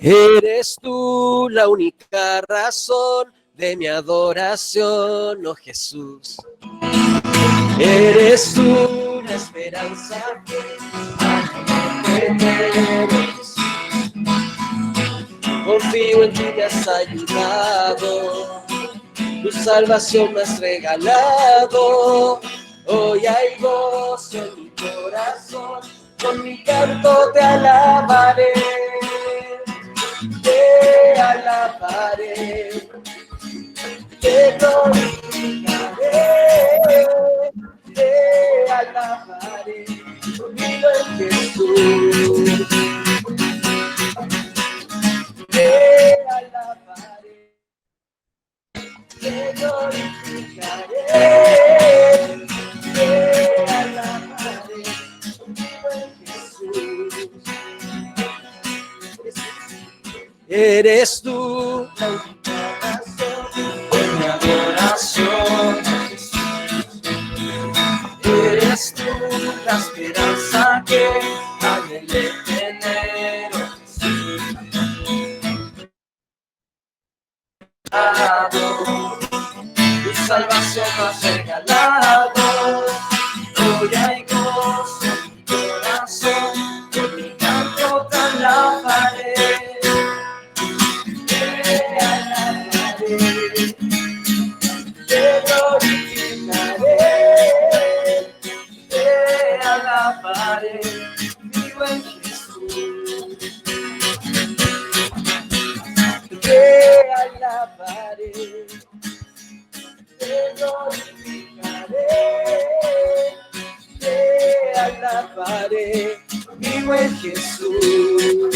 Eres tú la única razón de mi adoración, oh Jesús. Eres tú la esperanza que tenemos. Confío en ti, me has ayudado. Tu salvación me has regalado. Hoy hay gozo en mi corazón. Con mi canto te alabaré. Te alabaré, te glorificaré, te alabaré, vivo en Jesús. Te alabaré, te glorificaré, te alabaré, vivo en Jesús. Eres tú la única razón de mi adoración. Eres tú la esperanza que anhelé tener. Tu salvación me has regalado. Hoy hay gozo en mi corazón. Con mi canto te alabaré. Te glorificaré, te alabaré, vivo en Jesús. Te alabaré, te glorificaré, te alabaré, vivo en Jesús.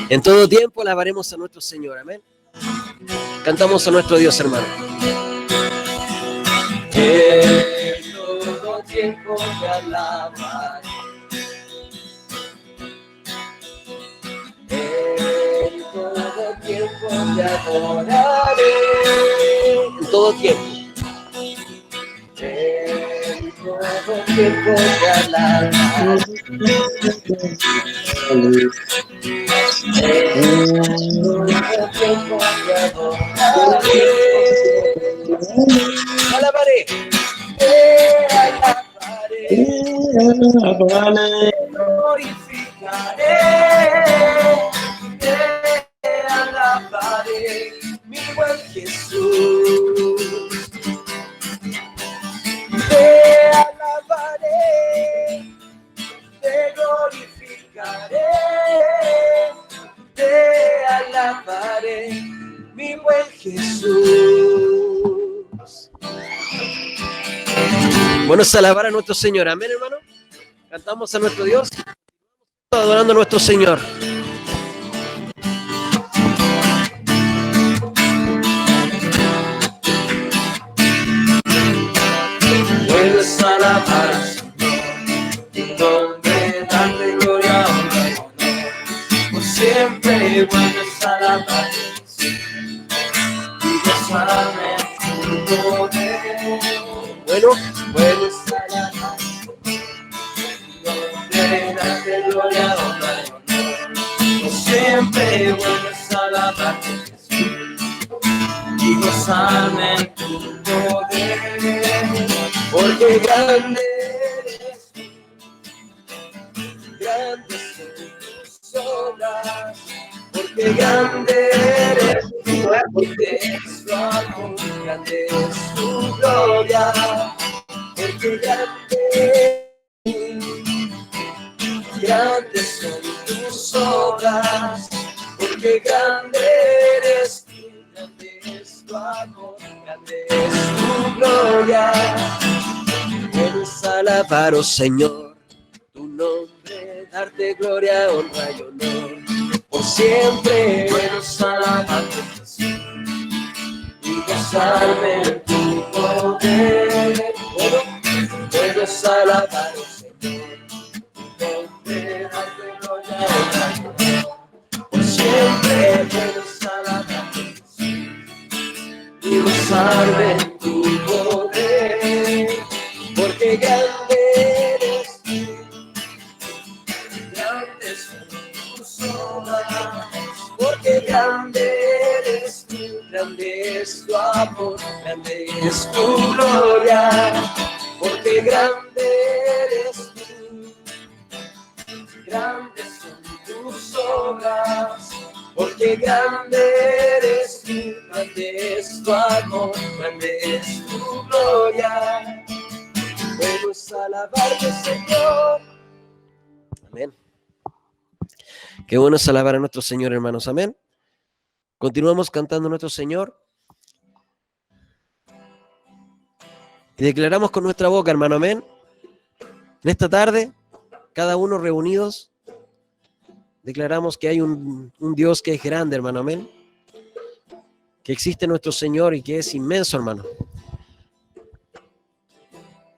En todo tiempo alabaremos a nuestro Señor, amén. Cantamos a nuestro Dios, hermano. En todo tiempo te alabaré. En todo tiempo te adoraré. En todo tiempo. En todo tiempo te alabaré. Alabaré, te alabaré, te glorificaré, te alabaré, mi buen Jesús. Te alabaré, te glorificaré, te alabaré, mi buen Jesús. Bueno, es alabar a nuestro Señor, amén, hermano. Cantamos a nuestro Dios, adorando a nuestro Señor. Puedes alabar al Señor, donde darte gloria, honra y honor. Por siempre vuelves a alabar y gozarme en tu poder. Bueno, vuelves a alabar, donde darte gloria, honra y honor. Por siempre vuelves a alabar y gozarme en tu poder. Porque grande eres tú, grandes son tus obras, porque grande eres tú, porque es tu amor, grande es tu gloria, porque grande grandes son tus obras, porque grande eres tú, grande es tu amor, grande es tu gloria. alabar, oh Señor, tu nombre, darte gloria, honra y honor. Por siempre puedes alabarte, Jesús, y gozarme en tu poder. Puedes alabar, oh Señor, tu nombre, darte gloria, honra y honor. Por siempre puedes alabarte, Jesús, y gozarme en tu poder. Porque grande eres tú, grandes son tus obras. Porque grande eres tú, grande es tu amor, grande es tu gloria. Porque grande eres tú, grandes son tus obras. Porque grande eres tú, grande es tu amor, grande es tu gloria. Puedes alabarte, Señor. Amén. Qué bueno es alabar a nuestro Señor, hermanos. Amén. Continuamos cantando a nuestro Señor. Y declaramos con nuestra boca, hermano. Amén. En esta tarde, cada uno reunidos, declaramos que hay un Dios que es grande, hermano. Amén. Que existe nuestro Señor y que es inmenso, hermano.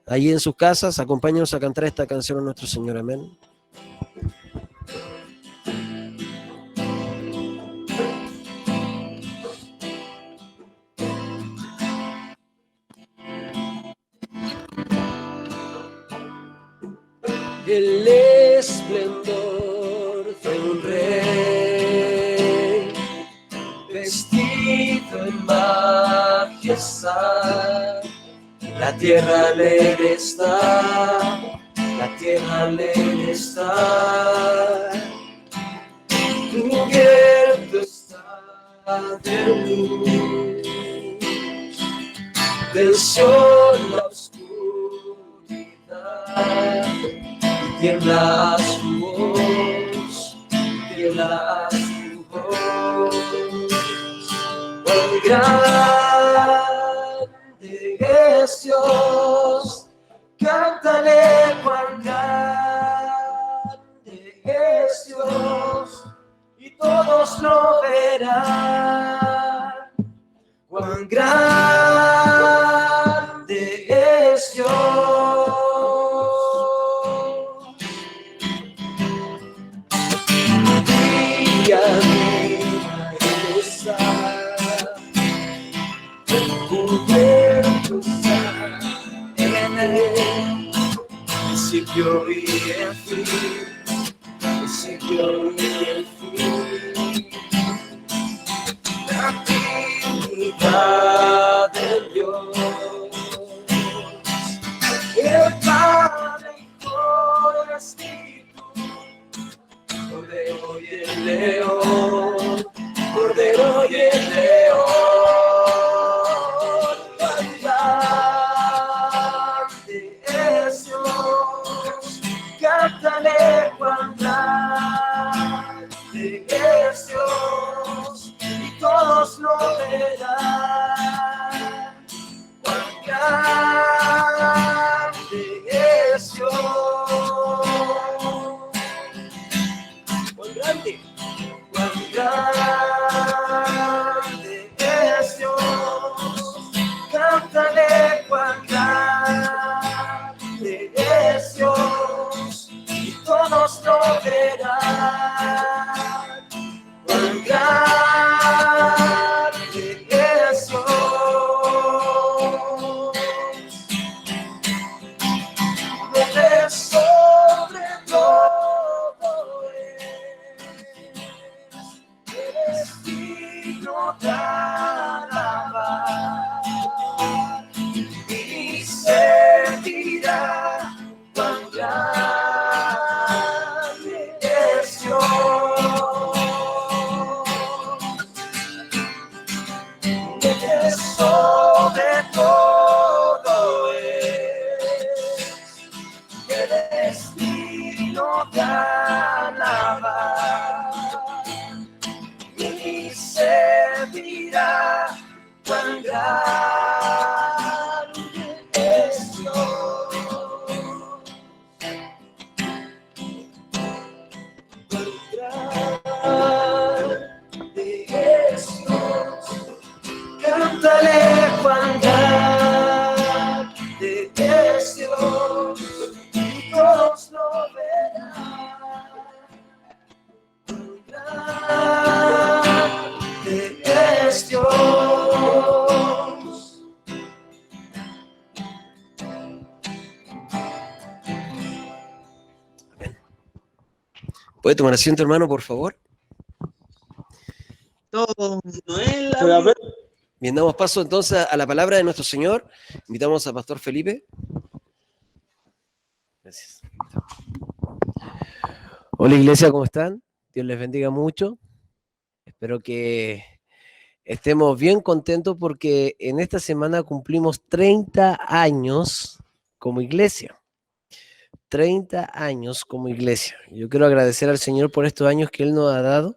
Allí en sus casas, acompáñanos a cantar esta canción a nuestro Señor. Amén. El esplendor de un rey, vestido en majestad. La tierra alegre está, la tierra alegre está. Cubierto está de luz, venció la oscuridad. Tiembla su voz, tiembla su voz. Cuán grande es Dios, cántale cuán grande es Dios, y todos lo verán. Cuán grande es Dios. Principio y el fin, principio y el fin, la Trinidad de Dios, el Padre, Hijo y el Espíritu, Cordero y el León, Cordero y el León. Cántale cuán grande es Dios, y todos lo verán. Cuán grande es Dios. Cuán grande es Dios. Cántale cuán grande es Dios, todos lo verán. Cuán grande es Dios. Donde sobre todo eres digno de alabar, y se dirá cuán grande es Dios. Que sobre todo eres digno de alabar, y se dirá cuán grande es Dios. ¿Puede tomar asiento, hermano, por favor? Todo Bien, damos paso entonces a la palabra de nuestro Señor. Invitamos a Pastor Felipe. Gracias. Hola, iglesia, ¿cómo están? Dios les bendiga mucho. Espero que estemos bien contentos porque en esta semana cumplimos 30 años como iglesia. 30 años como iglesia. Yo quiero agradecer al Señor por estos años que Él nos ha dado.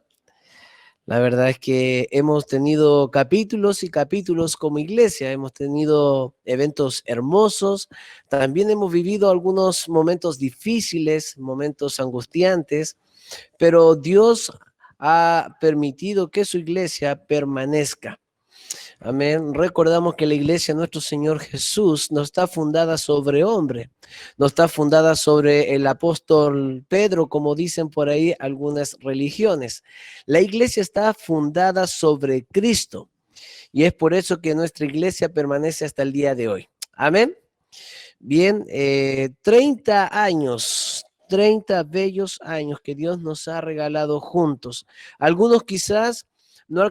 La verdad es que hemos tenido capítulos y capítulos como iglesia, hemos tenido eventos hermosos, también hemos vivido algunos momentos difíciles, momentos angustiantes, pero Dios ha permitido que su iglesia permanezca. Amén. Recordamos que la iglesia de nuestro Señor Jesús no está fundada sobre hombre, no está fundada sobre el apóstol Pedro, como dicen por ahí algunas religiones. La iglesia está fundada sobre Cristo y es por eso que nuestra iglesia permanece hasta el día de hoy. Amén. Bien, 30 años. 30 bellos años que Dios nos ha regalado juntos. Algunos quizás no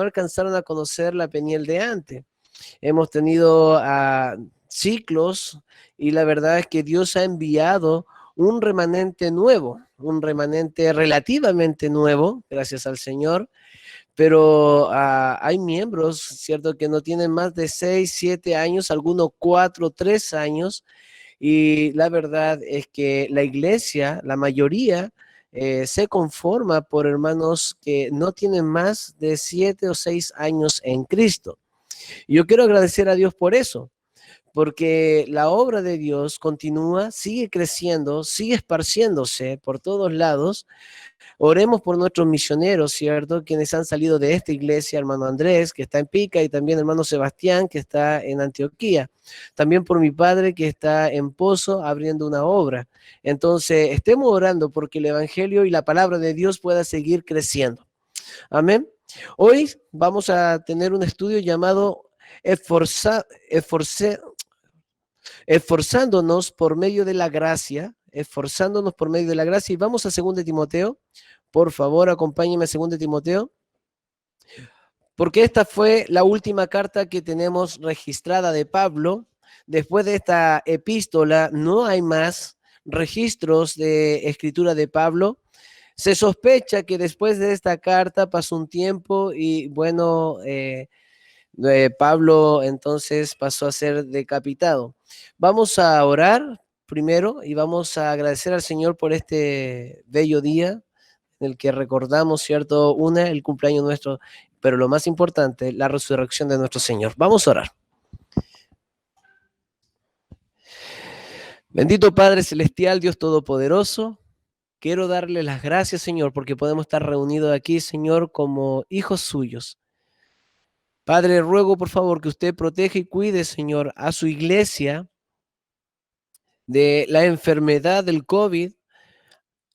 alcanzaron a conocer la Peniel de antes. Hemos tenido ciclos y la verdad es que Dios ha enviado un remanente nuevo, un remanente relativamente nuevo, gracias al Señor, pero hay miembros, ¿cierto?, que no tienen más de 6, 7 años, algunos 4, 3 años, y la verdad es que la iglesia, la mayoría, se conforma por hermanos que no tienen más de 7 o 6 años en Cristo. Y yo quiero agradecer a Dios por eso, porque la obra de Dios continúa, sigue creciendo, sigue esparciéndose por todos lados. Oremos por nuestros misioneros, ¿cierto? Quienes han salido de esta iglesia, hermano Andrés, que está en Pica, y también hermano Sebastián, que está en Antioquía. También por mi padre, que está en Pozo, abriendo una obra. Entonces, estemos orando porque el evangelio y la palabra de Dios pueda seguir creciendo. Amén. Hoy vamos a tener un estudio llamado esforzándonos por medio de la gracia, esforzándonos por medio de la gracia. Y vamos a 2 Timoteo. Por favor, acompáñenme a 2 Timoteo, porque esta fue la última carta que tenemos registrada de Pablo. Después de esta epístola no hay más registros de escritura de Pablo. Se sospecha que después de esta carta pasó un tiempo y bueno, Pablo entonces pasó a ser decapitado. Vamos a orar primero y vamos a agradecer al Señor por este bello día en el que recordamos, ¿cierto? El cumpleaños nuestro, pero lo más importante, la resurrección de nuestro Señor. Vamos a orar. Bendito Padre Celestial, Dios Todopoderoso, quiero darle las gracias, Señor, porque podemos estar reunidos aquí, Señor, como hijos suyos. Padre, ruego por favor que usted proteja y cuide, Señor, a su iglesia de la enfermedad del COVID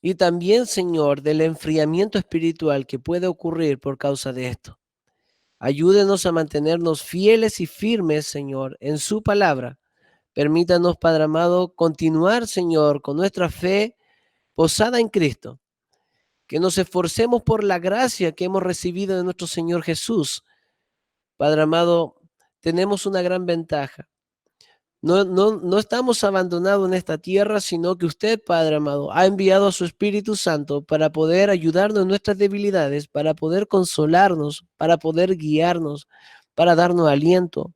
y también, Señor, del enfriamiento espiritual que puede ocurrir por causa de esto. Ayúdenos a mantenernos fieles y firmes, Señor, en su palabra. Permítanos, Padre amado, continuar, Señor, con nuestra fe posada en Cristo. Que nos esforcemos por la gracia que hemos recibido de nuestro Señor Jesús. Padre amado, tenemos una gran ventaja. No estamos abandonados en esta tierra, sino que usted, Padre amado, ha enviado a su Espíritu Santo para poder ayudarnos en nuestras debilidades, para poder consolarnos, para poder guiarnos, para darnos aliento,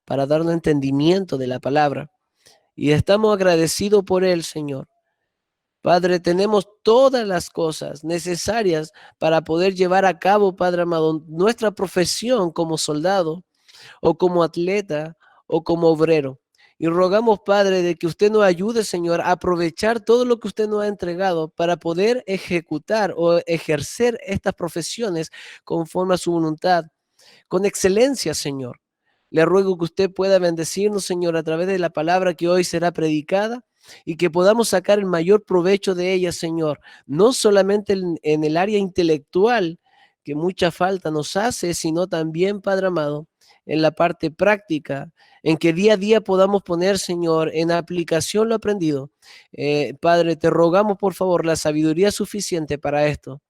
para darnos entendimiento de la palabra. Y estamos agradecidos por él, Señor. Padre, tenemos todas las cosas necesarias para poder llevar a cabo, Padre amado, nuestra profesión como soldado o como atleta o como obrero. Y rogamos, Padre, de que usted nos ayude, Señor, a aprovechar todo lo que usted nos ha entregado para poder ejecutar o ejercer estas profesiones conforme a su voluntad, con excelencia, Señor. Le ruego que usted pueda bendecirnos, Señor, a través de la palabra que hoy será predicada y que podamos sacar el mayor provecho de ella, Señor, no solamente en el área intelectual, que mucha falta nos hace, sino también, Padre amado, en la parte práctica, en que día a día podamos poner, Señor, en aplicación lo aprendido. Padre, te rogamos, por favor, la sabiduría suficiente para esto.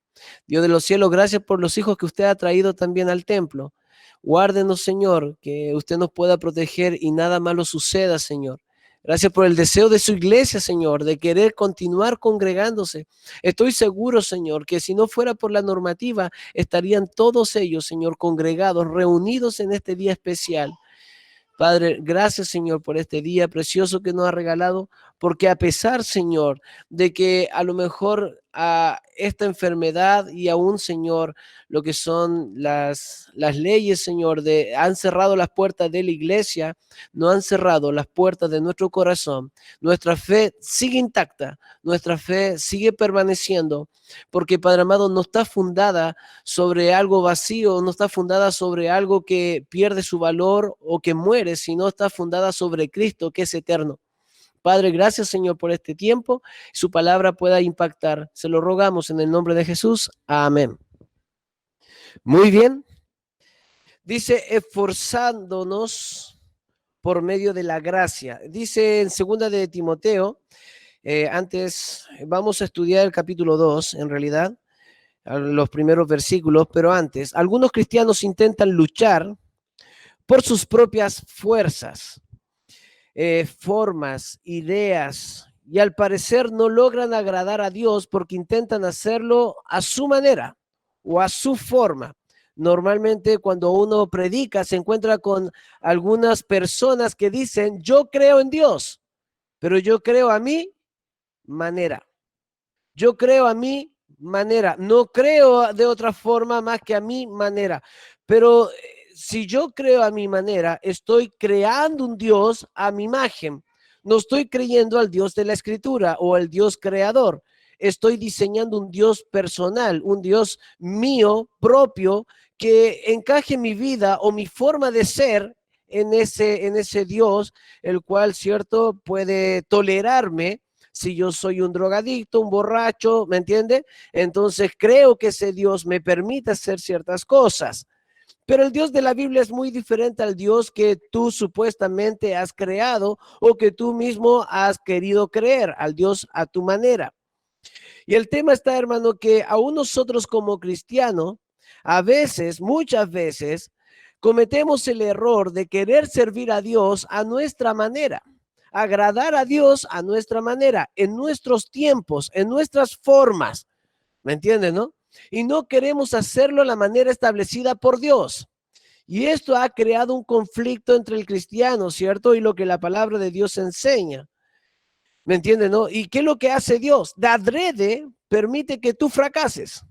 Dios de los cielos, gracias por los hijos que usted ha traído también al templo. Guárdenos, Señor, que usted nos pueda proteger y nada malo suceda, Señor. Gracias por el deseo de su iglesia, Señor, de querer continuar congregándose. Estoy seguro, Señor, que si no fuera por la normativa, estarían todos ellos, Señor, congregados, reunidos en este día especial. Padre, gracias, Señor, por este día precioso que nos ha regalado, porque a pesar, Señor, de que a lo mejor a esta enfermedad y aún, Señor, lo que son las leyes, Señor, han cerrado las puertas de la iglesia, no han cerrado las puertas de nuestro corazón. Nuestra fe sigue intacta, nuestra fe sigue permaneciendo, porque, Padre amado, no está fundada sobre algo vacío, no está fundada sobre algo que pierde su valor o que muere, sino está fundada sobre Cristo, que es eterno. Padre, gracias, Señor, por este tiempo. Su palabra pueda impactar. Se lo rogamos en el nombre de Jesús. Amén. Muy bien. Dice, esforzándonos por medio de la gracia. Dice en segunda de Timoteo, antes vamos a estudiar el capítulo 2, en realidad, los primeros versículos, pero antes, algunos cristianos intentan luchar por sus propias fuerzas, formas, ideas, y al parecer no logran agradar a Dios porque intentan hacerlo a su manera o a su forma. Normalmente cuando uno predica se encuentra con algunas personas que dicen, yo creo en Dios, pero yo creo a mi manera. Yo creo a mi manera, no creo de otra forma más que a mi manera. Pero si yo creo a mi manera, estoy creando un Dios a mi imagen. No estoy creyendo al Dios de la Escritura o al Dios creador. Estoy diseñando un Dios personal, un Dios mío propio que encaje mi vida o mi forma de ser en ese Dios, el cual, cierto, puede tolerarme si yo soy un drogadicto, un borracho, ¿me entiende? Entonces creo que ese Dios me permite hacer ciertas cosas. Pero el Dios de la Biblia es muy diferente al Dios que tú supuestamente has creado o que tú mismo has querido creer, al Dios a tu manera. Y el tema está, hermano, que aún nosotros como cristianos, a veces, muchas veces, cometemos el error de querer servir a Dios a nuestra manera, agradar a Dios a nuestra manera, en nuestros tiempos, en nuestras formas. ¿Me entienden, no? Y no queremos hacerlo a la manera establecida por Dios. Y esto ha creado un conflicto entre el cristiano, ¿cierto? Y lo que la palabra de Dios enseña. ¿Me entienden, no? ¿Y qué es lo que hace Dios? De adrede permite que tú fracases.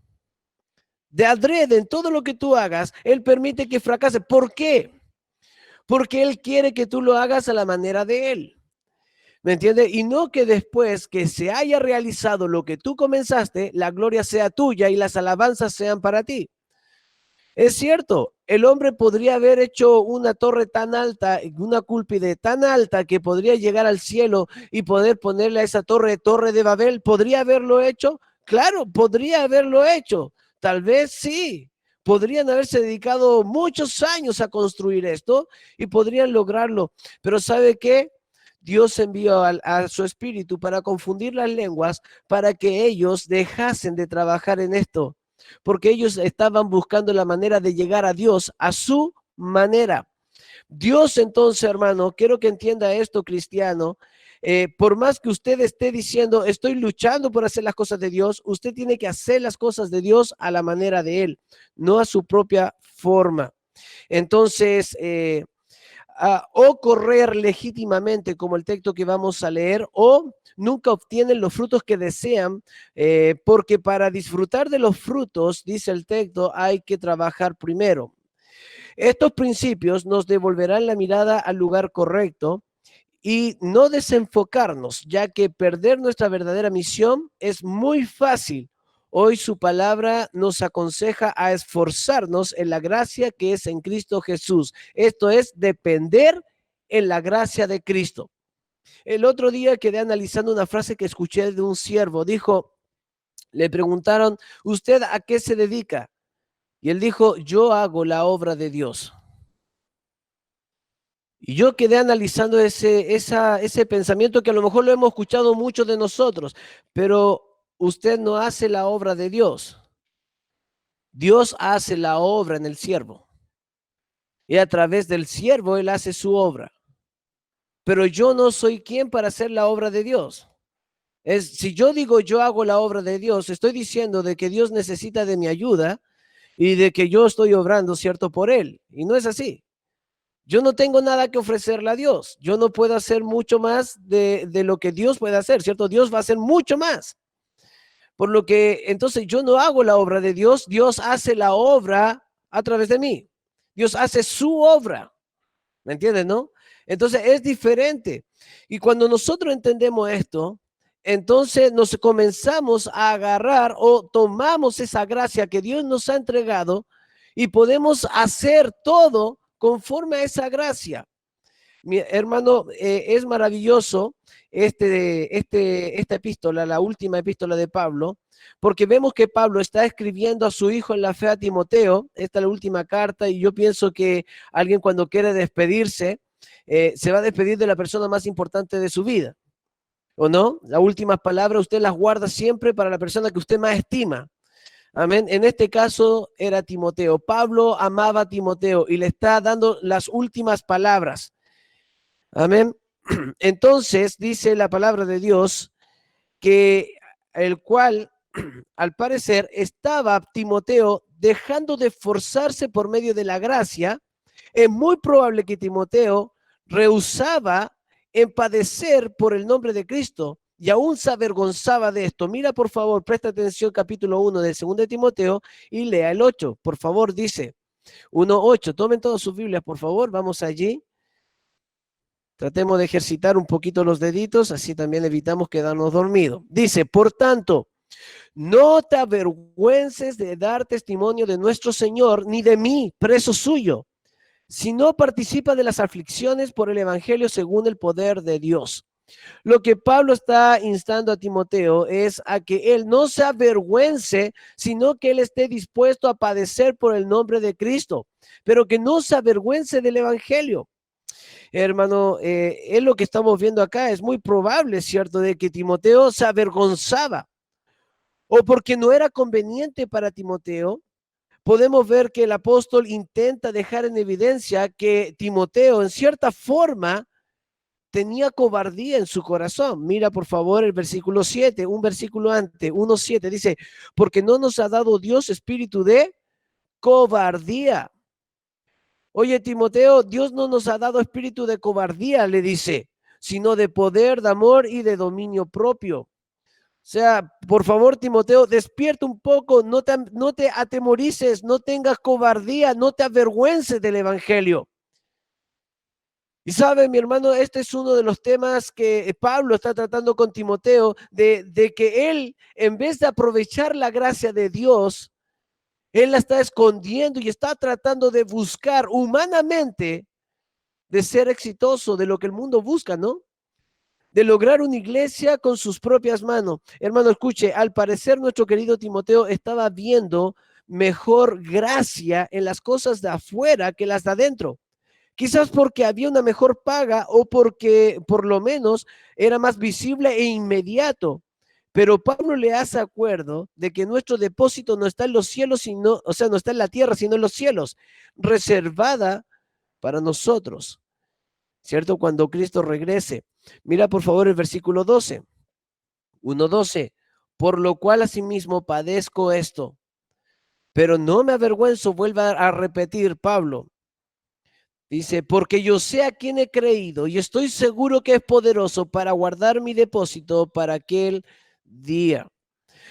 De adrede en todo lo que tú hagas, Él permite que fracases. ¿Por qué? Porque Él quiere que tú lo hagas a la manera de Él. ¿Me entiendes? Y no que después que se haya realizado lo que tú comenzaste, la gloria sea tuya y las alabanzas sean para ti. Es cierto, el hombre podría haber hecho una torre tan alta, una cúspide tan alta que podría llegar al cielo y poder ponerle a esa torre de Babel. ¿Podría haberlo hecho? Claro, podría haberlo hecho. Tal vez sí. Podrían haberse dedicado muchos años a construir esto y podrían lograrlo. Pero ¿sabe qué? Dios envió a su espíritu para confundir las lenguas, para que ellos dejasen de trabajar en esto, porque ellos estaban buscando la manera de llegar a Dios a su manera. Dios, entonces, hermano, quiero que entienda esto, cristiano. Por más que usted esté diciendo, estoy luchando por hacer las cosas de Dios, usted tiene que hacer las cosas de Dios a la manera de Él, no a su propia forma. Entonces, o correr legítimamente, como el texto que vamos a leer, o nunca obtienen los frutos que desean, porque para disfrutar de los frutos, dice el texto, hay que trabajar primero. Estos principios nos devolverán la mirada al lugar correcto y no desenfocarnos, ya que perder nuestra verdadera misión es muy fácil. Hoy su palabra nos aconseja a esforzarnos en la gracia que es en Cristo Jesús. Esto es depender en la gracia de Cristo. El otro día quedé analizando una frase que escuché de un siervo. Dijo, le preguntaron, ¿usted a qué se dedica? Y él dijo, yo hago la obra de Dios. Y yo quedé analizando ese pensamiento que a lo mejor lo hemos escuchado muchos de nosotros, pero usted no hace la obra de Dios. Dios hace la obra en el siervo. Y a través del siervo él hace su obra. Pero yo no soy quien para hacer la obra de Dios. Si yo digo yo hago la obra de Dios, estoy diciendo de que Dios necesita de mi ayuda y de que yo estoy obrando, ¿cierto? Por él. Y no es así. Yo no tengo nada que ofrecerle a Dios. Yo no puedo hacer mucho más de lo que Dios puede hacer, ¿cierto? Dios va a hacer mucho más. Por lo que entonces yo no hago la obra de Dios, Dios hace la obra a través de mí. Dios hace su obra. ¿Me entiendes, no? Entonces es diferente. Y cuando nosotros entendemos esto, entonces nos comenzamos a agarrar o tomamos esa gracia que Dios nos ha entregado y podemos hacer todo conforme a esa gracia. Mi hermano, es maravilloso esta epístola, la última epístola de Pablo, porque vemos que Pablo está escribiendo a su hijo en la fe a Timoteo. Esta es la última carta y yo pienso que alguien cuando quiere despedirse, se va a despedir de la persona más importante de su vida, ¿o no? Las últimas palabras usted las guarda siempre para la persona que usted más estima. Amén. En este caso era Timoteo. Pablo amaba a Timoteo y le está dando las últimas palabras. Amén. Entonces dice la palabra de Dios que el cual, al parecer, estaba Timoteo dejando de esforzarse por medio de la gracia. Es muy probable que Timoteo rehusaba en padecer por el nombre de Cristo y aún se avergonzaba de esto. Mira, por favor, presta atención, capítulo 1 del 2 de Timoteo y lea el 8. Por favor, dice 1:8. Tomen todas sus Biblias, por favor. Vamos allí. Tratemos de ejercitar un poquito los deditos, así también evitamos quedarnos dormidos. Dice, por tanto, no te avergüences de dar testimonio de nuestro Señor, ni de mí, preso suyo, sino participa de las aflicciones por el Evangelio según el poder de Dios. Lo que Pablo está instando a Timoteo es a que él no se avergüence, sino que él esté dispuesto a padecer por el nombre de Cristo, pero que no se avergüence del Evangelio. Hermano, es lo que estamos viendo acá. Es muy probable, ¿cierto?, de que Timoteo se avergonzaba o porque no era conveniente para Timoteo. Podemos ver que el apóstol intenta dejar en evidencia que Timoteo, en cierta forma, tenía cobardía en su corazón. Mira, por favor, el versículo 7, un versículo antes, 1:7, dice, porque no nos ha dado Dios espíritu de cobardía. Oye, Timoteo, Dios no nos ha dado espíritu de cobardía, le dice, sino de poder, de amor y de dominio propio. O sea, por favor, Timoteo, despierta un poco, no te atemorices, no tengas cobardía, no te avergüences del evangelio. Y sabe, mi hermano, este es uno de los temas que Pablo está tratando con Timoteo, de que él, en vez de aprovechar la gracia de Dios, él la está escondiendo y está tratando de buscar humanamente de ser exitoso, de lo que el mundo busca, ¿no? De lograr una iglesia con sus propias manos. Hermano, escuche, al parecer nuestro querido Timoteo estaba viendo mejor gracia en las cosas de afuera que las de adentro. Quizás porque había una mejor paga o porque por lo menos era más visible e inmediato. Pero Pablo le hace acuerdo de que nuestro depósito no está en los cielos, sino, o sea, no está en la tierra, sino en los cielos, reservada para nosotros, ¿cierto? Cuando Cristo regrese. Mira por favor el versículo 12, 1:12. Por lo cual asimismo padezco esto, pero no me avergüenzo, vuelve a repetir Pablo. Dice, porque yo sé a quién he creído y estoy seguro que es poderoso para guardar mi depósito para aquel día.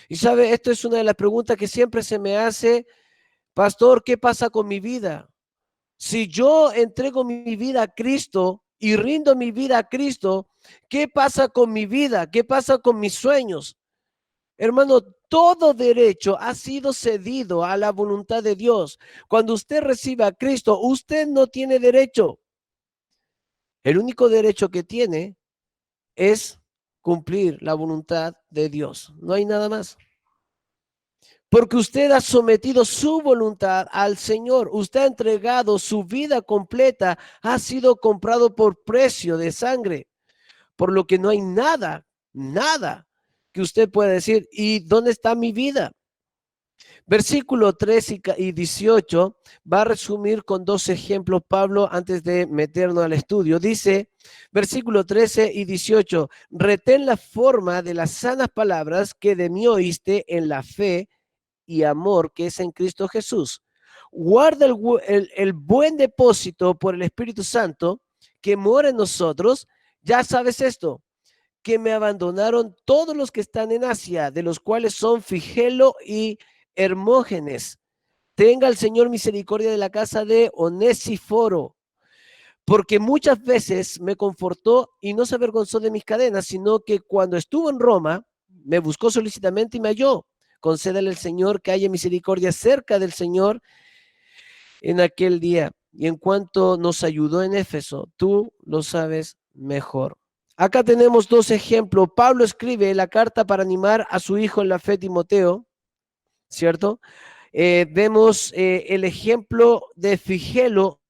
Y sabe, esto es una de las preguntas que siempre se me hace, pastor, ¿qué pasa con mi vida? Si yo entrego mi vida a Cristo y rindo mi vida a Cristo, ¿qué pasa con mi vida? ¿Qué pasa con mis sueños? Hermano, todo derecho ha sido cedido a la voluntad de Dios. Cuando usted recibe a Cristo, usted no tiene derecho. El único derecho que tiene es cumplir la voluntad de Dios. No hay nada más. porque usted ha sometido su voluntad al Señor. Usted ha entregado su vida completa, ha sido comprado por precio de sangre, por lo que no hay nada, nada que usted pueda decir, ¿y dónde está mi vida? Versículo 3 y 18 va a resumir con dos ejemplos Pablo antes de meternos al estudio. Dice, versículo 13 y 18, retén la forma de las sanas palabras que de mí oíste en la fe y amor que es en Cristo Jesús. Guarda el buen depósito por el Espíritu Santo que mora en nosotros. Ya sabes esto, que me abandonaron todos los que están en Asia, de los cuales son Figelo y Hermógenes. Tenga el Señor misericordia de la casa de Onesíforo, porque muchas veces me confortó y no se avergonzó de mis cadenas, sino que cuando estuvo en Roma, me buscó solícitamente y me halló. Concédale al Señor que haya misericordia cerca del Señor en aquel día. Y en cuanto nos ayudó en Éfeso, tú lo sabes mejor. Acá tenemos dos ejemplos. Pablo escribe la carta para animar a su hijo en la fe, Timoteo, ¿cierto? Vemos el ejemplo de Figelo,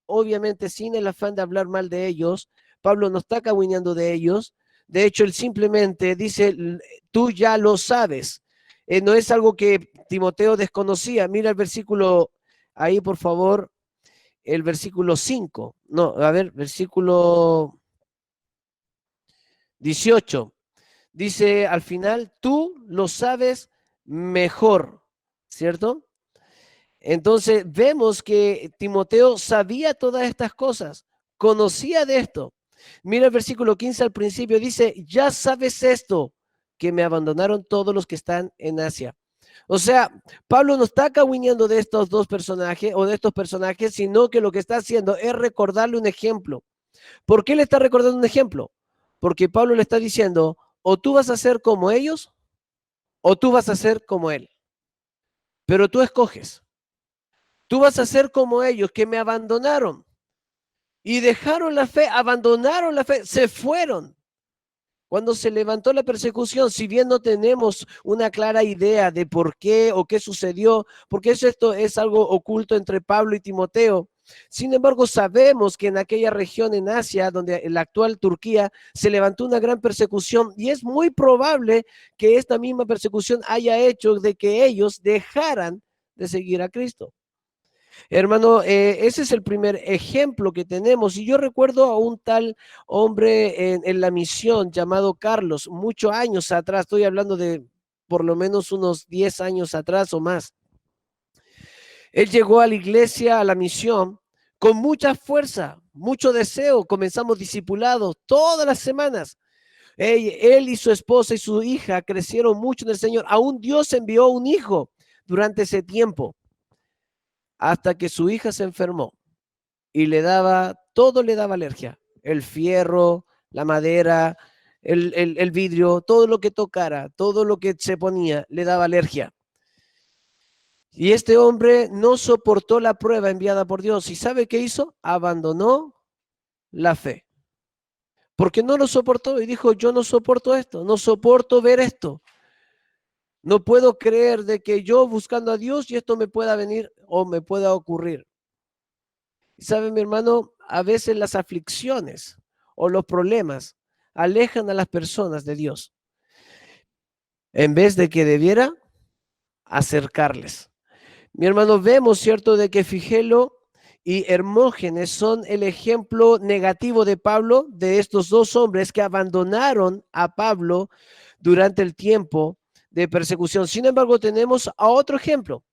obviamente sin el afán de hablar mal de ellos. Pablo no está cahuineando de ellos. De hecho, él simplemente dice, tú ya lo sabes. No es algo que Timoteo desconocía. Mira el versículo ahí, por favor, el versículo 5. No, a ver, versículo 18. Dice al final, tú lo sabes mejor, ¿cierto? Entonces vemos que Timoteo sabía todas estas cosas, conocía de esto. Mira el versículo 15 al principio, dice, ya sabes esto, que me abandonaron todos los que están en Asia. O sea, Pablo no está cahuineando de estos dos personajes o de estos personajes, sino que lo que está haciendo es recordarle un ejemplo. ¿Por qué le está recordando un ejemplo? Porque Pablo le está diciendo, o tú vas a ser como ellos, o tú vas a ser como él. Pero tú escoges. Tú vas a ser como ellos que me abandonaron y dejaron la fe, abandonaron la fe, se fueron. Cuando se levantó la persecución, si bien no tenemos una clara idea de por qué o qué sucedió, porque esto es algo oculto entre Pablo y Timoteo. Sin embargo, sabemos que en aquella región en Asia, donde la actual Turquía, se levantó una gran persecución y es muy probable que esta misma persecución haya hecho de que ellos dejaran de seguir a Cristo. Hermano, ese es el primer ejemplo que tenemos. Y yo recuerdo a un tal hombre en la misión llamado Carlos, muchos años atrás, estoy hablando de por lo menos unos 10 años atrás o más. Él llegó a la iglesia, a la misión, con mucha fuerza, mucho deseo. Comenzamos discipulados todas las semanas. Él y su esposa y su hija crecieron mucho en el Señor. Aún Dios envió un hijo durante ese tiempo, hasta que su hija se enfermó y todo le daba alergia, el fierro, la madera, el vidrio, todo lo que tocara, todo lo que se ponía, le daba alergia. Y este hombre no soportó la prueba enviada por Dios. ¿Y sabe qué hizo? Abandonó la fe. Porque no lo soportó y dijo, yo no soporto esto, no soporto ver esto. No puedo creer de que yo buscando a Dios y esto me pueda venir o me pueda ocurrir. Y sabe, mi hermano, a veces las aflicciones o los problemas alejan a las personas de Dios, en vez de que debiera acercarles. Mi hermano, vemos, ¿cierto?, de que Figelo y Hermógenes son el ejemplo negativo de Pablo, de estos dos hombres que abandonaron a Pablo durante el tiempo de persecución. Sin embargo, tenemos a otro ejemplo.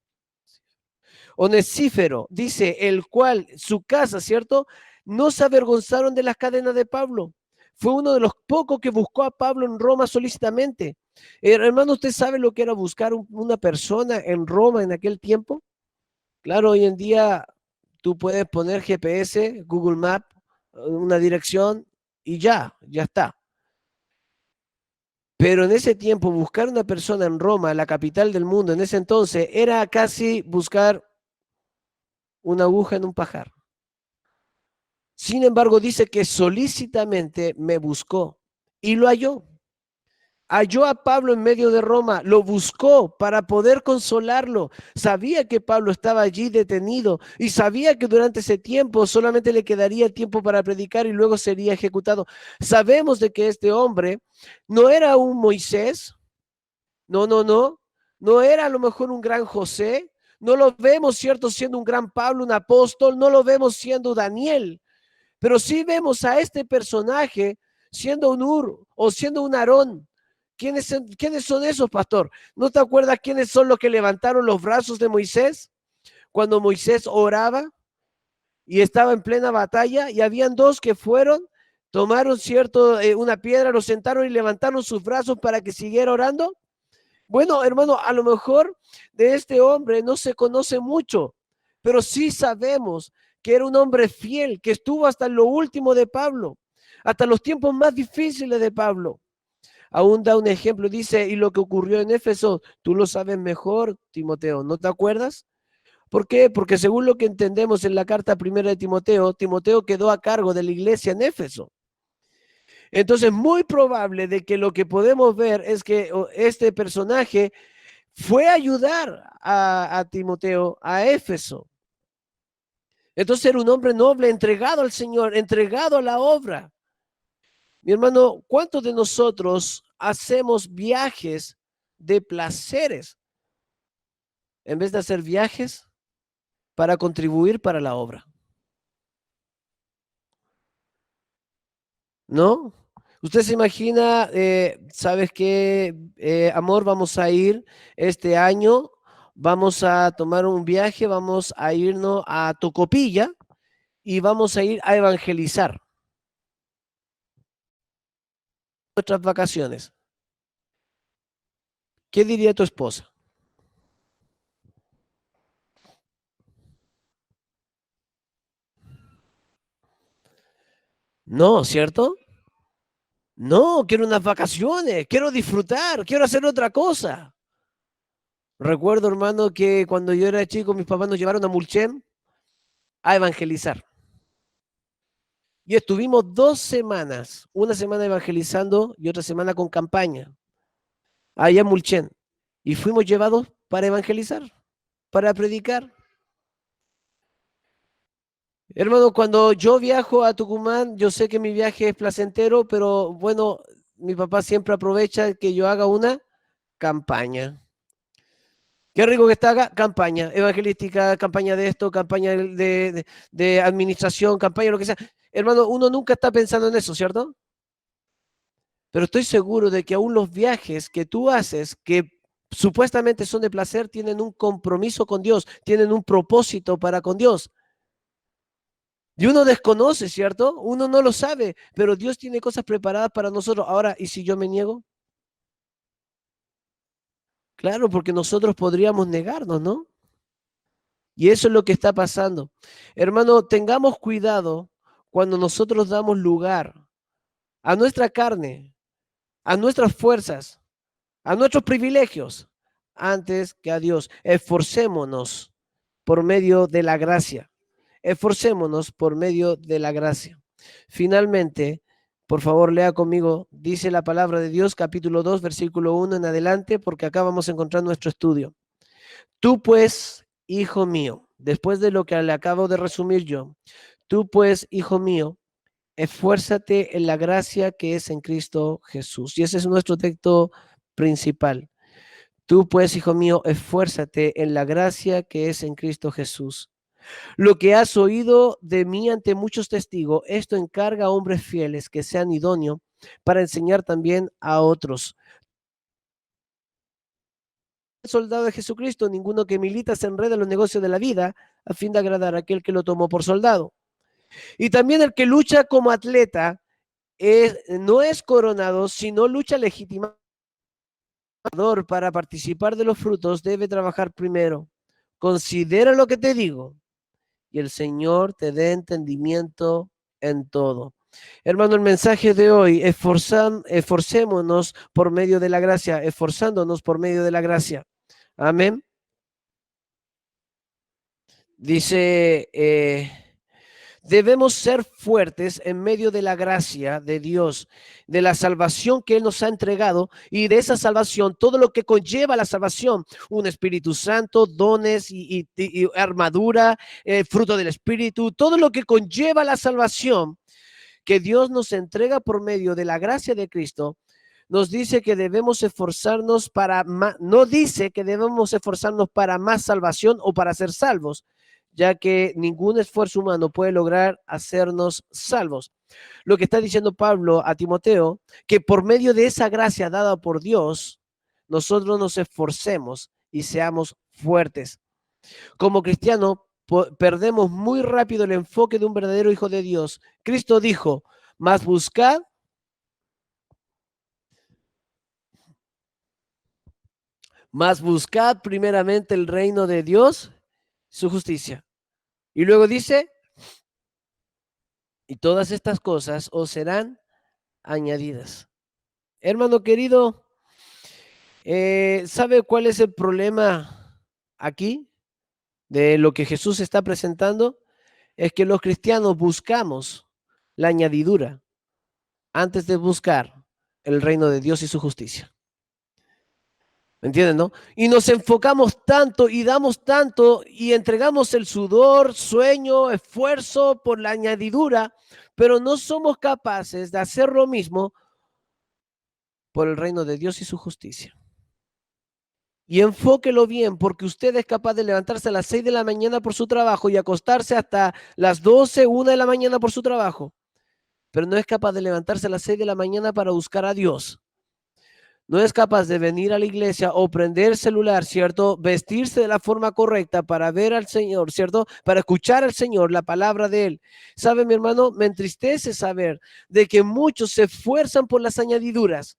Onesífero, dice, el cual su casa, ¿cierto? No se avergonzaron de las cadenas de Pablo. Fue uno de los pocos que buscó a Pablo en Roma solícitamente. Hermano, ¿usted sabe lo que era buscar una persona en Roma en aquel tiempo? Claro, hoy en día tú puedes poner GPS, Google Maps, una dirección y ya está. Pero en ese tiempo, buscar una persona en Roma, la capital del mundo, en ese entonces, era casi buscar una aguja en un pajar. Sin embargo, dice que solícitamente me buscó y lo halló. halló a Pablo en medio de Roma, lo buscó para poder consolarlo. Sabía que Pablo estaba allí detenido y sabía que durante ese tiempo solamente le quedaría tiempo para predicar y luego sería ejecutado. Sabemos de que este hombre no era un Moisés, no, no era a lo mejor un gran José, no lo vemos, cierto, siendo un gran Pablo, un apóstol, no lo vemos siendo Daniel, pero sí vemos a este personaje siendo un Ur o siendo un Aarón. ¿Quiénes son esos, pastor? ¿No te acuerdas quiénes son los que levantaron los brazos de Moisés cuando Moisés oraba y estaba en plena batalla? Y habían dos que fueron, tomaron una piedra, lo sentaron y levantaron sus brazos para que siguiera orando. Bueno, hermano, a lo mejor de este hombre no se conoce mucho, pero sí sabemos que era un hombre fiel, que estuvo hasta lo último de Pablo, hasta los tiempos más difíciles de Pablo. Aún da un ejemplo, dice, y lo que ocurrió en Éfeso, tú lo sabes mejor, Timoteo, ¿no te acuerdas? ¿Por qué? Porque según lo que entendemos en la carta primera de Timoteo, Timoteo quedó a cargo de la iglesia en Éfeso. Entonces, muy probable de que lo que podemos ver es que este personaje fue a ayudar a Timoteo, a Éfeso. Entonces era un hombre noble, entregado al Señor, entregado a la obra. Mi hermano, ¿cuántos de nosotros hacemos viajes de placeres en vez de hacer viajes para contribuir para la obra? ¿No? Usted se imagina, ¿sabes qué, amor? Vamos a ir este año, vamos a tomar un viaje, vamos a irnos a Tocopilla y vamos a ir a evangelizar nuestras vacaciones. ¿Qué diría tu esposa? No, ¿cierto? No, quiero unas vacaciones, quiero disfrutar, quiero hacer otra cosa. Recuerdo, hermano, que cuando yo era chico, mis papás nos llevaron a Mulchen a evangelizar. Y estuvimos 2 semanas, una semana evangelizando y otra semana con campaña, allá en Mulchen. Y fuimos llevados para evangelizar, para predicar. Hermano, cuando yo viajo a Tucumán, yo sé que mi viaje es placentero, pero bueno, mi papá siempre aprovecha que yo haga una campaña. Qué rico que está acá, campaña evangelística, campaña de esto, campaña de administración, campaña lo que sea. Hermano, uno nunca está pensando en eso, ¿cierto? Pero estoy seguro de que aún los viajes que tú haces, que supuestamente son de placer, tienen un compromiso con Dios, tienen un propósito para con Dios. Y uno desconoce, ¿cierto? Uno no lo sabe, pero Dios tiene cosas preparadas para nosotros. Ahora, ¿y si yo me niego? Claro, porque nosotros podríamos negarnos, ¿no? Y eso es lo que está pasando. Hermano, tengamos cuidado cuando nosotros damos lugar a nuestra carne, a nuestras fuerzas, a nuestros privilegios, antes que a Dios. Esforcémonos por medio de la gracia. Esforcémonos por medio de la gracia. Finalmente, por favor, lea conmigo, dice la palabra de Dios, capítulo 2, versículo 1 en adelante, porque acá vamos a encontrar nuestro estudio. Tú pues, hijo mío, después de lo que le acabo de resumir yo, tú pues, hijo mío, esfuérzate en la gracia que es en Cristo Jesús. Y ese es nuestro texto principal. Tú pues, hijo mío, esfuérzate en la gracia que es en Cristo Jesús. Lo que has oído de mí ante muchos testigos, esto encarga a hombres fieles que sean idóneos para enseñar también a otros. Soldado de Jesucristo, ninguno que milita se enreda en los negocios de la vida a fin de agradar a aquel que lo tomó por soldado. Y también el que lucha como atleta no es coronado, sino lucha legítima para participar de los frutos, debe trabajar primero. Considera lo que te digo y el Señor te dé entendimiento en todo. Hermano, el mensaje de hoy, esforcémonos por medio de la gracia, esforzándonos por medio de la gracia. Amén. Dice, Debemos ser fuertes en medio de la gracia de Dios, de la salvación que Él nos ha entregado y de esa salvación, todo lo que conlleva la salvación, un Espíritu Santo, dones y armadura, fruto del Espíritu, todo lo que conlleva la salvación que Dios nos entrega por medio de la gracia de Cristo. Nos dice que debemos esforzarnos para más, no dice que debemos esforzarnos para más salvación o para ser salvos, ya que ningún esfuerzo humano puede lograr hacernos salvos. Lo que está diciendo Pablo a Timoteo, que por medio de esa gracia dada por Dios, nosotros nos esforcemos y seamos fuertes. Como cristianos, perdemos muy rápido el enfoque de un verdadero hijo de Dios. Cristo dijo, más buscad primeramente el reino de Dios, su justicia. Y luego dice, y todas estas cosas os serán añadidas. Hermano querido, ¿sabe cuál es el problema aquí de lo que Jesús está presentando? Es que los cristianos buscamos la añadidura antes de buscar el reino de Dios y su justicia. ¿Me entienden, no? Y nos enfocamos tanto y damos tanto y entregamos el sudor, sueño, esfuerzo por la añadidura, pero no somos capaces de hacer lo mismo por el reino de Dios y su justicia. Y enfóquelo bien, porque usted es capaz de levantarse a las 6 de la mañana por su trabajo y acostarse hasta las 12, 1 de la mañana por su trabajo, pero no es capaz de levantarse a las 6 de la mañana para buscar a Dios. No es capaz de venir a la iglesia o prender celular, ¿cierto? Vestirse de la forma correcta para ver al Señor, ¿cierto? Para escuchar al Señor, la palabra de Él. ¿Sabe, mi hermano? Me entristece saber de que muchos se esfuerzan por las añadiduras.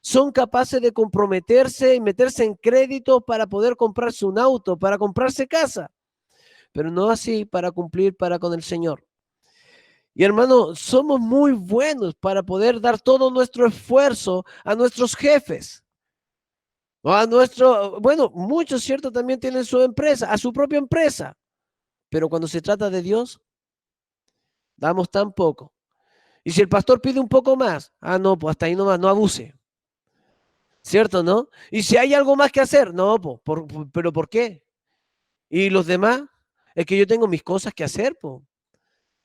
Son capaces de comprometerse y meterse en crédito para poder comprarse un auto, para comprarse casa, pero no así para cumplir para con el Señor. Y hermano, somos muy buenos para poder dar todo nuestro esfuerzo a nuestros jefes. O a bueno, muchos, cierto, también tienen su empresa, a su propia empresa. Pero cuando se trata de Dios, damos tan poco. Y si el pastor pide un poco más, no, pues hasta ahí nomás, no abuse. ¿Cierto, no? Y si hay algo más que hacer, no, pues, pero ¿por qué? ¿Y los demás? Es que yo tengo mis cosas que hacer, pues.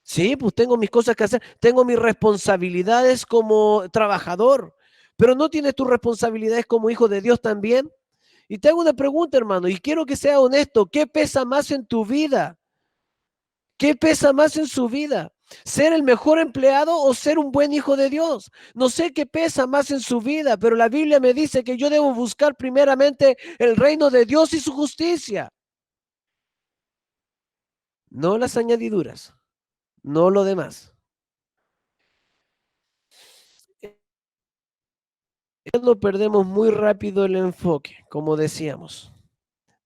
Sí, pues tengo mis cosas que hacer, tengo mis responsabilidades como trabajador, pero ¿no tienes tus responsabilidades como hijo de Dios también? Y te hago una pregunta, hermano, y quiero que sea honesto. ¿Qué pesa más en tu vida? ¿Qué pesa más en su vida? ¿Ser el mejor empleado o ser un buen hijo de Dios? No sé qué pesa más en su vida, pero la Biblia me dice que yo debo buscar primeramente el reino de Dios y su justicia. No las añadiduras, no lo demás. No perdemos muy rápido el enfoque, como decíamos.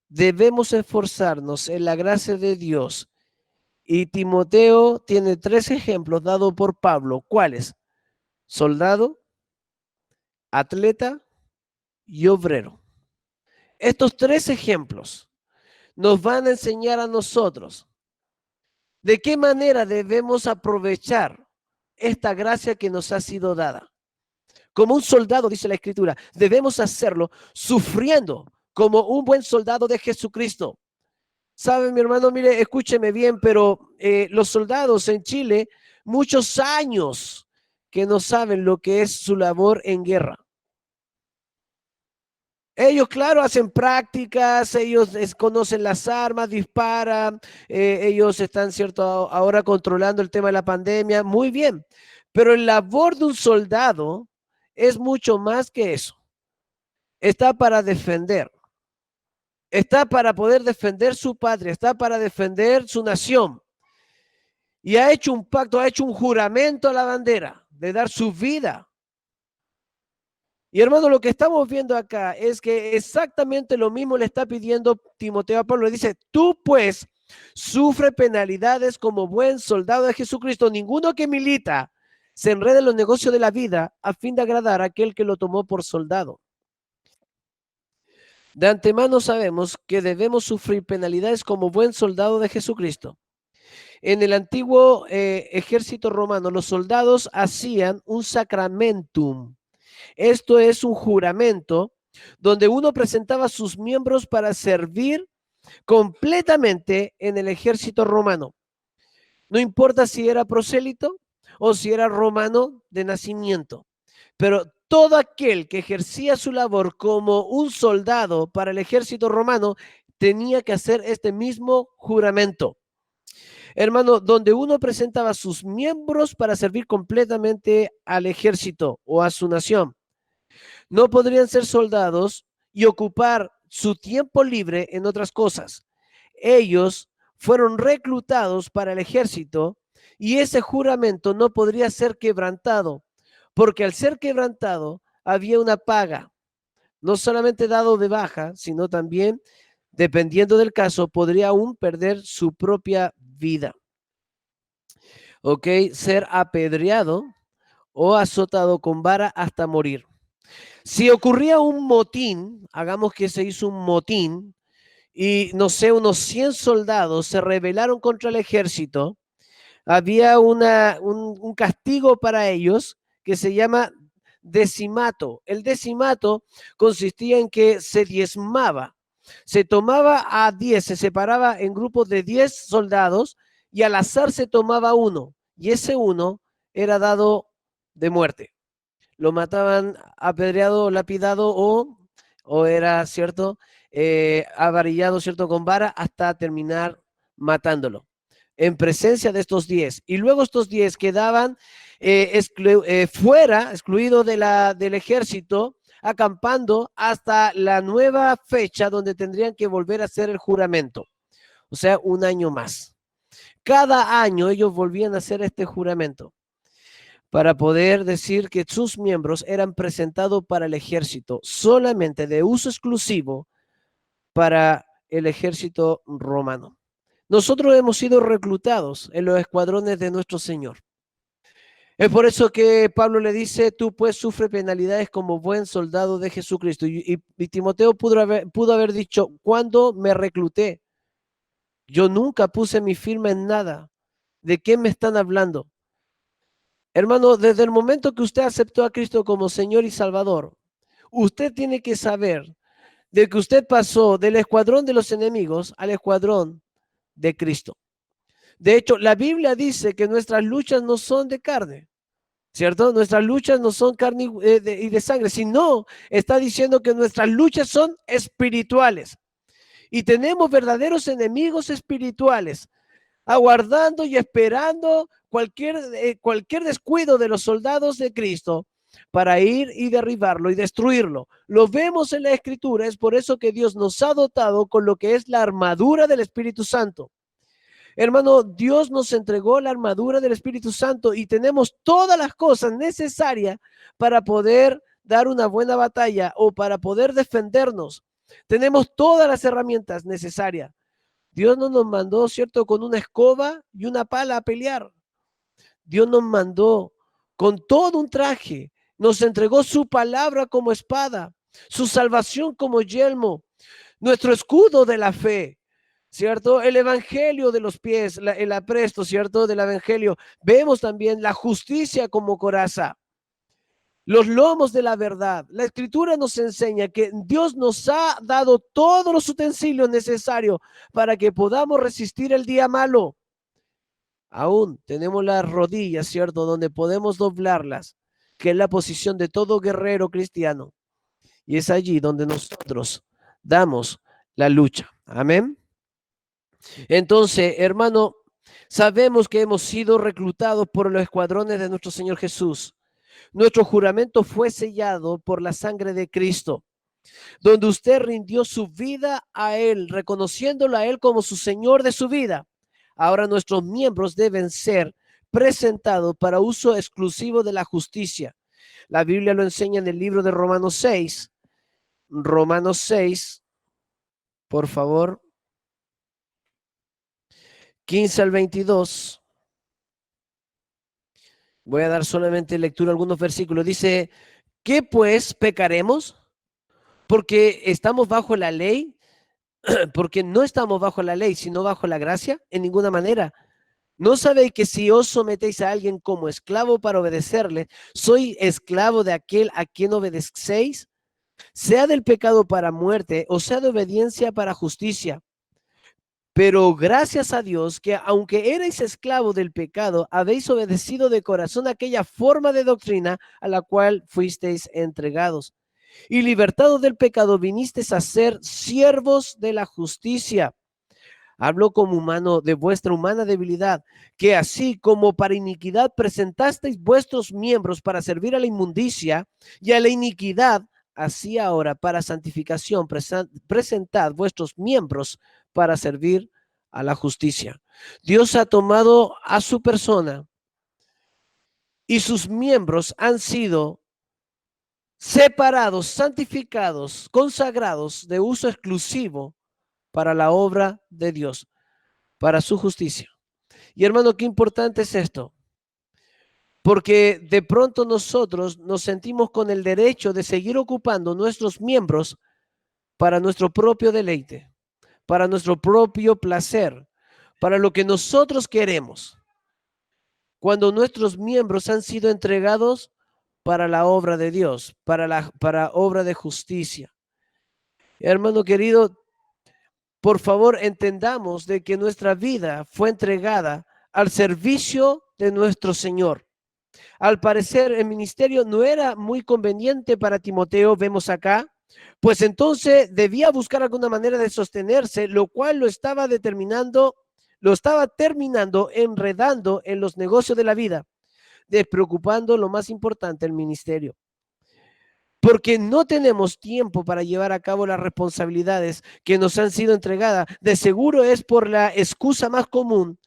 Debemos esforzarnos en la gracia de Dios. Y Timoteo tiene 3 ejemplos dados por Pablo. ¿Cuáles? Soldado, atleta y obrero. Estos 3 ejemplos nos van a enseñar a nosotros de qué manera debemos aprovechar esta gracia que nos ha sido dada. Como un soldado, dice la Escritura, debemos hacerlo sufriendo como un buen soldado de Jesucristo. ¿Sabe, mi hermano? Mire, escúcheme bien, pero los soldados en Chile, muchos años que no saben lo que es su labor en guerra. Ellos, claro, hacen prácticas, ellos conocen las armas, disparan, ellos están, cierto, ahora controlando el tema de la pandemia, muy bien. Pero el labor de un soldado es mucho más que eso. Está para defender, está para poder defender su patria, está para defender su nación. Y ha hecho un pacto, ha hecho un juramento a la bandera de dar su vida. Y hermano, lo que estamos viendo acá es que exactamente lo mismo le está pidiendo Timoteo a Pablo. Le dice, tú pues sufre penalidades como buen soldado de Jesucristo. Ninguno que milita se enreda en los negocios de la vida a fin de agradar a aquel que lo tomó por soldado. De antemano sabemos que debemos sufrir penalidades como buen soldado de Jesucristo. En el antiguo ejército romano, los soldados hacían un sacramentum. Esto es un juramento donde uno presentaba a sus miembros para servir completamente en el ejército romano. No importa si era prosélito o si era romano de nacimiento, pero todo aquel que ejercía su labor como un soldado para el ejército romano tenía que hacer este mismo juramento. Hermano, donde uno presentaba a sus miembros para servir completamente al ejército o a su nación. No podrían ser soldados y ocupar su tiempo libre en otras cosas. Ellos fueron reclutados para el ejército y ese juramento no podría ser quebrantado, porque al ser quebrantado había una paga, no solamente dado de baja, sino también, dependiendo del caso, podría aún perder su propia vida. ¿Ok? Ser apedreado o azotado con vara hasta morir. Si ocurría un motín, hagamos que se hizo un motín, y no sé, unos 100 soldados se rebelaron contra el ejército, había un castigo para ellos que se llama decimato. El decimato consistía en que se diezmaba, se tomaba a 10, se separaba en grupos de 10 soldados y al azar se tomaba uno, y ese uno era dado de muerte. Lo mataban apedreado, lapidado o era, ¿cierto? Avarillado, ¿cierto? Con vara hasta terminar matándolo en presencia de estos 10. Y luego estos 10 quedaban fuera, excluidos del ejército, acampando hasta la nueva fecha donde tendrían que volver a hacer el juramento. O sea, un año más. Cada año ellos volvían a hacer este juramento para poder decir que sus miembros eran presentados para el ejército, solamente de uso exclusivo para el ejército romano. Nosotros hemos sido reclutados en los escuadrones de nuestro Señor. Es por eso que Pablo le dice, tú pues sufre penalidades como buen soldado de Jesucristo. Y Timoteo pudo haber dicho, ¿cuándo me recluté? Yo nunca puse mi firma en nada. ¿De qué me están hablando? Hermano, desde el momento que usted aceptó a Cristo como Señor y Salvador, usted tiene que saber de que usted pasó del escuadrón de los enemigos al escuadrón de Cristo. De hecho, la Biblia dice que nuestras luchas no son de carne, ¿cierto? Nuestras luchas no son carne y de sangre, sino está diciendo que nuestras luchas son espirituales. Y tenemos verdaderos enemigos espirituales, aguardando y esperando cualquier descuido de los soldados de Cristo para ir y derribarlo y destruirlo. Lo vemos en la Escritura, es por eso que Dios nos ha dotado con lo que es la armadura del Espíritu Santo. Hermano, Dios nos entregó la armadura del Espíritu Santo y tenemos todas las cosas necesarias para poder dar una buena batalla o para poder defendernos. Tenemos todas las herramientas necesarias. Dios no nos mandó, ¿cierto?, con una escoba y una pala a pelear. Dios nos mandó con todo un traje. Nos entregó su palabra como espada, su salvación como yelmo, nuestro escudo de la fe, ¿cierto? El evangelio de los pies, el apresto, ¿cierto?, del evangelio. Vemos también la justicia como coraza, los lomos de la verdad. La Escritura nos enseña que Dios nos ha dado todos los utensilios necesarios para que podamos resistir el día malo. Aún tenemos las rodillas, ¿cierto?, donde podemos doblarlas, que es la posición de todo guerrero cristiano. Y es allí donde nosotros damos la lucha. Amén. Entonces, hermano, sabemos que hemos sido reclutados por los escuadrones de nuestro Señor Jesús. Nuestro juramento fue sellado por la sangre de Cristo, donde usted rindió su vida a Él, reconociéndolo a Él como su Señor de su vida. Ahora nuestros miembros deben ser presentados para uso exclusivo de la justicia. La Biblia lo enseña en el libro de Romanos 6. Romanos 6, por favor, 15 al 22. Voy a dar solamente lectura a algunos versículos. Dice, ¿qué pues pecaremos? Porque estamos bajo la ley, porque no estamos bajo la ley, sino bajo la gracia, en ninguna manera. ¿No sabéis que si os sometéis a alguien como esclavo para obedecerle, soy esclavo de aquel a quien obedecéis? Sea del pecado para muerte o sea de obediencia para justicia. Pero gracias a Dios que aunque erais esclavo del pecado, habéis obedecido de corazón aquella forma de doctrina a la cual fuisteis entregados. Y libertados del pecado, vinisteis a ser siervos de la justicia. Hablo como humano de vuestra humana debilidad, que así como para iniquidad presentasteis vuestros miembros para servir a la inmundicia y a la iniquidad, así ahora para santificación presentad vuestros miembros para servir a la justicia. Dios ha tomado a su persona y sus miembros han sido separados, santificados, consagrados de uso exclusivo para la obra de Dios, para su justicia. Y hermano, qué importante es esto, porque de pronto nosotros nos sentimos con el derecho de seguir ocupando nuestros miembros para nuestro propio deleite, para nuestro propio placer, para lo que nosotros queremos, cuando nuestros miembros han sido entregados para la obra de Dios, para obra de justicia. Hermano querido, por favor entendamos de que nuestra vida fue entregada al servicio de nuestro Señor. Al parecer, el ministerio no era muy conveniente para Timoteo, vemos acá, pues entonces debía buscar alguna manera de sostenerse, lo cual lo estaba terminando enredando en los negocios de la vida, despreocupando lo más importante, el ministerio. Porque no tenemos tiempo para llevar a cabo las responsabilidades que nos han sido entregadas. De seguro es por la excusa más común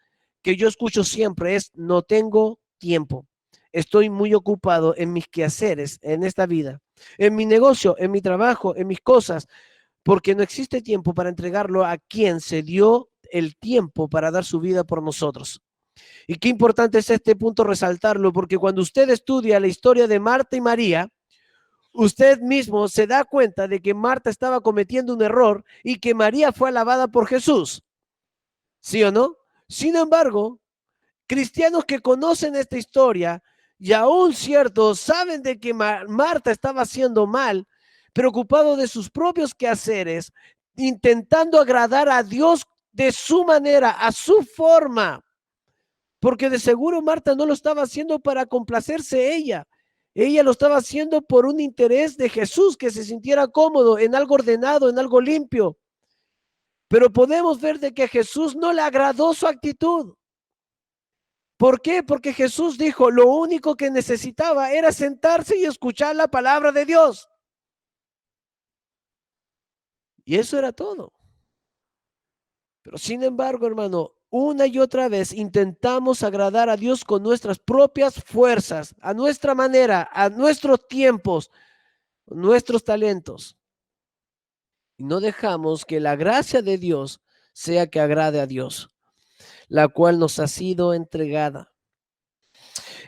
que yo escucho siempre, es no tengo tiempo. Estoy muy ocupado en mis quehaceres en esta vida, en mi negocio, en mi trabajo, en mis cosas, porque no existe tiempo para entregarlo a quien se dio el tiempo para dar su vida por nosotros. Y qué importante es este punto resaltarlo, porque cuando usted estudia la historia de Marta y María, usted mismo se da cuenta de que Marta estaba cometiendo un error y que María fue alabada por Jesús. ¿Sí o no? Sin embargo, cristianos que conocen esta historia y aún ciertos saben de que Marta estaba haciendo mal, preocupado de sus propios quehaceres, intentando agradar a Dios de su manera, a su forma, porque de seguro Marta no lo estaba haciendo para complacerse ella. Ella lo estaba haciendo por un interés de Jesús, que se sintiera cómodo, en algo ordenado, en algo limpio. Pero podemos ver de que a Jesús no le agradó su actitud. ¿Por qué? Porque Jesús dijo, lo único que necesitaba era sentarse y escuchar la palabra de Dios. Y eso era todo. Pero sin embargo, hermano, una y otra vez intentamos agradar a Dios con nuestras propias fuerzas, a nuestra manera, a nuestros tiempos, nuestros talentos. Y no dejamos que la gracia de Dios sea que agrade a Dios, la cual nos ha sido entregada.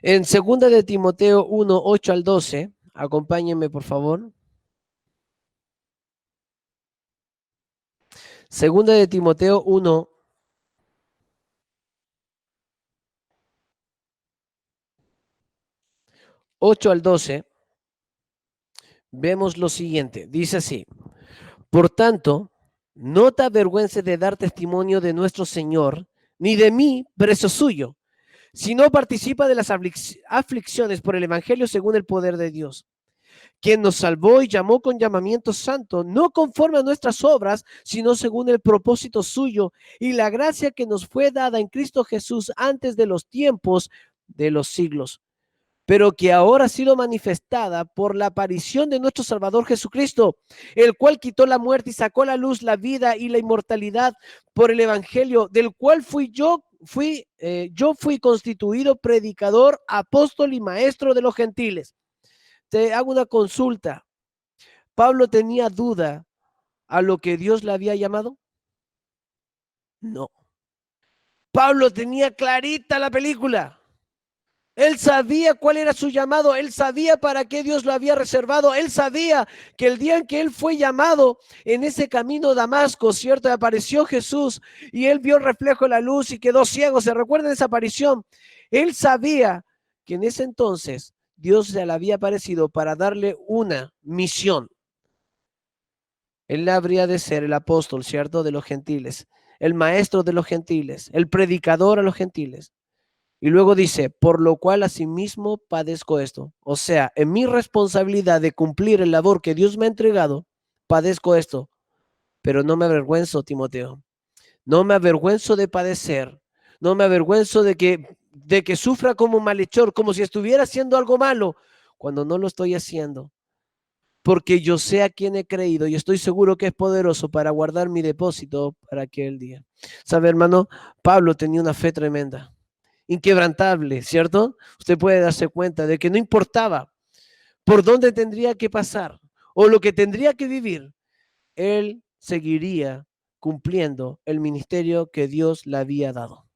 En 2 de Timoteo 1, 8 al 12, acompáñenme por favor. 2 de Timoteo 1, 8 al 12, vemos lo siguiente. Dice así: por tanto, no te avergüences de dar testimonio de nuestro Señor, ni de mí, preso suyo, sino participa de las aflicciones por el Evangelio según el poder de Dios, quien nos salvó y llamó con llamamiento santo, no conforme a nuestras obras, sino según el propósito suyo y la gracia que nos fue dada en Cristo Jesús antes de los tiempos de los siglos, pero que ahora ha sido manifestada por la aparición de nuestro Salvador Jesucristo, el cual quitó la muerte y sacó a la luz la vida y la inmortalidad por el Evangelio, del cual yo fui constituido predicador, apóstol y maestro de los gentiles. Te hago una consulta. ¿Pablo tenía duda a lo que Dios le había llamado? No. Pablo tenía clarita la película. Él sabía cuál era su llamado, él sabía para qué Dios lo había reservado, él sabía que el día en que él fue llamado en ese camino a Damasco, ¿cierto? Apareció Jesús y él vio el reflejo de la luz y quedó ciego. ¿Se recuerdan esa aparición? Él sabía que en ese entonces Dios se le había aparecido para darle una misión. Él habría de ser el apóstol, ¿cierto? De los gentiles, el maestro de los gentiles, el predicador a los gentiles. Y luego dice, por lo cual asimismo padezco esto. O sea, en mi responsabilidad de cumplir el labor que Dios me ha entregado, padezco esto. Pero no me avergüenzo, Timoteo. No me avergüenzo de padecer. No me avergüenzo de que sufra como malhechor, como si estuviera haciendo algo malo, cuando no lo estoy haciendo. Porque yo sé a quién he creído y estoy seguro que es poderoso para guardar mi depósito para aquel día. ¿Sabe, hermano? Pablo tenía una fe tremenda, inquebrantable, ¿cierto? Usted puede darse cuenta de que no importaba por dónde tendría que pasar o lo que tendría que vivir, él seguiría cumpliendo el ministerio que Dios le había dado.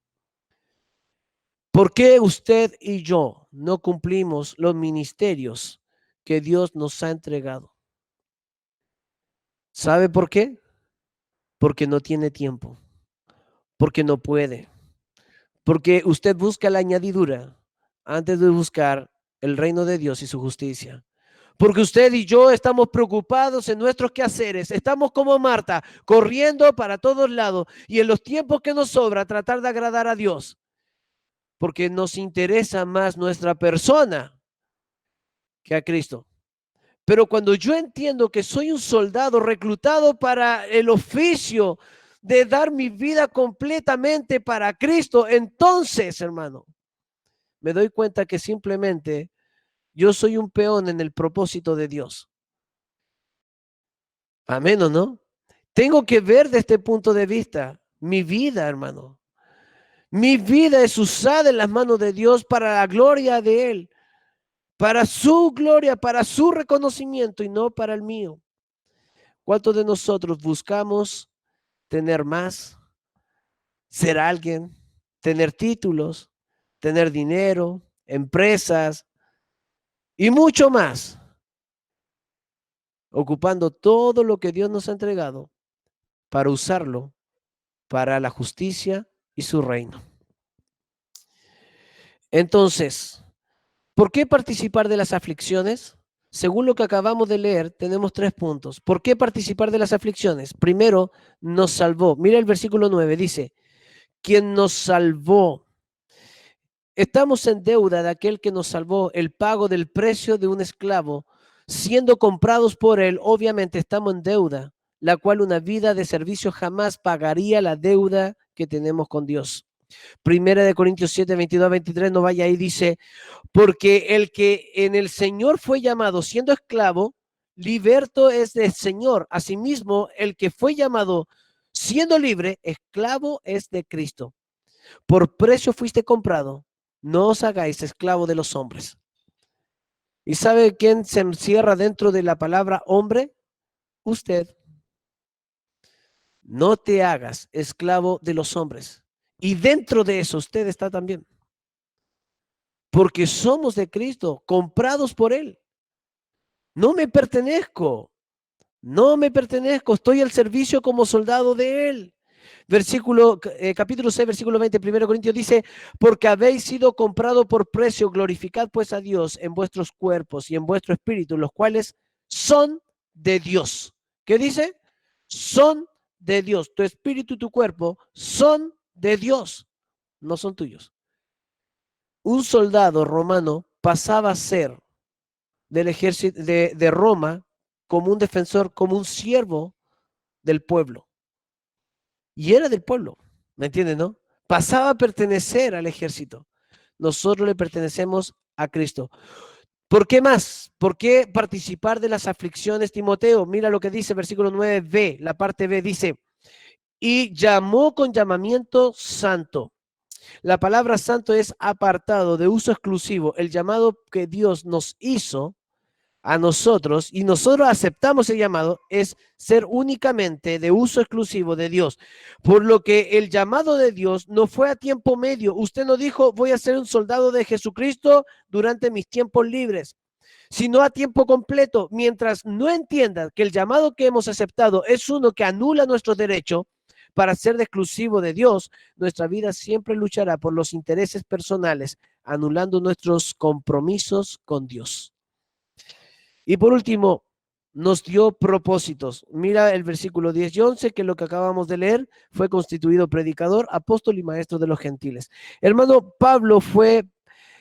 ¿Por qué usted y yo no cumplimos los ministerios que Dios nos ha entregado? ¿Sabe por qué? Porque no tiene tiempo, porque no puede, porque usted busca la añadidura antes de buscar el reino de Dios y su justicia. Porque usted y yo estamos preocupados en nuestros quehaceres, estamos como Marta, corriendo para todos lados y en los tiempos que nos sobra tratar de agradar a Dios, porque nos interesa más nuestra persona que a Cristo. Pero cuando yo entiendo que soy un soldado reclutado para el oficio de dar mi vida completamente para Cristo, entonces, hermano, me doy cuenta que simplemente yo soy un peón en el propósito de Dios. Amén, ¿o no? Tengo que ver desde este punto de vista mi vida, hermano. Mi vida es usada en las manos de Dios para la gloria de Él, para su gloria, para su reconocimiento y no para el mío. ¿Cuántos de nosotros buscamos tener más, ser alguien, tener títulos, tener dinero, empresas y mucho más, ocupando todo lo que Dios nos ha entregado para usarlo para la justicia y su reino? Entonces, ¿por qué participar de las aflicciones? Según lo que acabamos de leer, tenemos 3 puntos. ¿Por qué participar de las aflicciones? Primero, nos salvó. Mira el versículo 9, dice, quien nos salvó. Estamos en deuda de aquel que nos salvó, el pago del precio de un esclavo. Siendo comprados por él, obviamente estamos en deuda, la cual una vida de servicio jamás pagaría la deuda que tenemos con Dios. Primera de Corintios 7, 22 a 23, no vaya ahí, dice, porque el que en el Señor fue llamado siendo esclavo, liberto es del Señor. Asimismo, el que fue llamado siendo libre, esclavo es de Cristo. Por precio fuiste comprado, no os hagáis esclavo de los hombres. ¿Y sabe quién se encierra dentro de la palabra hombre? Usted. No te hagas esclavo de los hombres. Y dentro de eso usted está también. Porque somos de Cristo, comprados por Él. No me pertenezco, no me pertenezco, estoy al servicio como soldado de Él. Capítulo 6, versículo 20, 1 Corintios dice, porque habéis sido comprado por precio, glorificad pues a Dios en vuestros cuerpos y en vuestro espíritu, los cuales son de Dios. ¿Qué dice? Son de Dios. Tu espíritu y tu cuerpo son de Dios, no son tuyos. Un soldado romano pasaba a ser del ejército de Roma como un defensor, como un siervo del pueblo. Y era del pueblo, ¿me entienden, no? Pasaba a pertenecer al ejército. Nosotros le pertenecemos a Cristo. ¿Por qué más? ¿Por qué participar de las aflicciones, Timoteo? Mira lo que dice versículo 9b, la parte B dice, y llamó con llamamiento santo. La palabra santo es apartado, de uso exclusivo. El llamado que Dios nos hizo a nosotros, y nosotros aceptamos el llamado, es ser únicamente de uso exclusivo de Dios. Por lo que el llamado de Dios no fue a tiempo medio. Usted no dijo, voy a ser un soldado de Jesucristo durante mis tiempos libres, sino a tiempo completo. Mientras no entienda que el llamado que hemos aceptado es uno que anula nuestro derecho para ser de exclusivo de Dios, nuestra vida siempre luchará por los intereses personales, anulando nuestros compromisos con Dios. Y por último, nos dio propósitos. Mira el versículo 10 y 11, que es lo que acabamos de leer. Fue constituido predicador, apóstol y maestro de los gentiles. Hermano, Pablo fue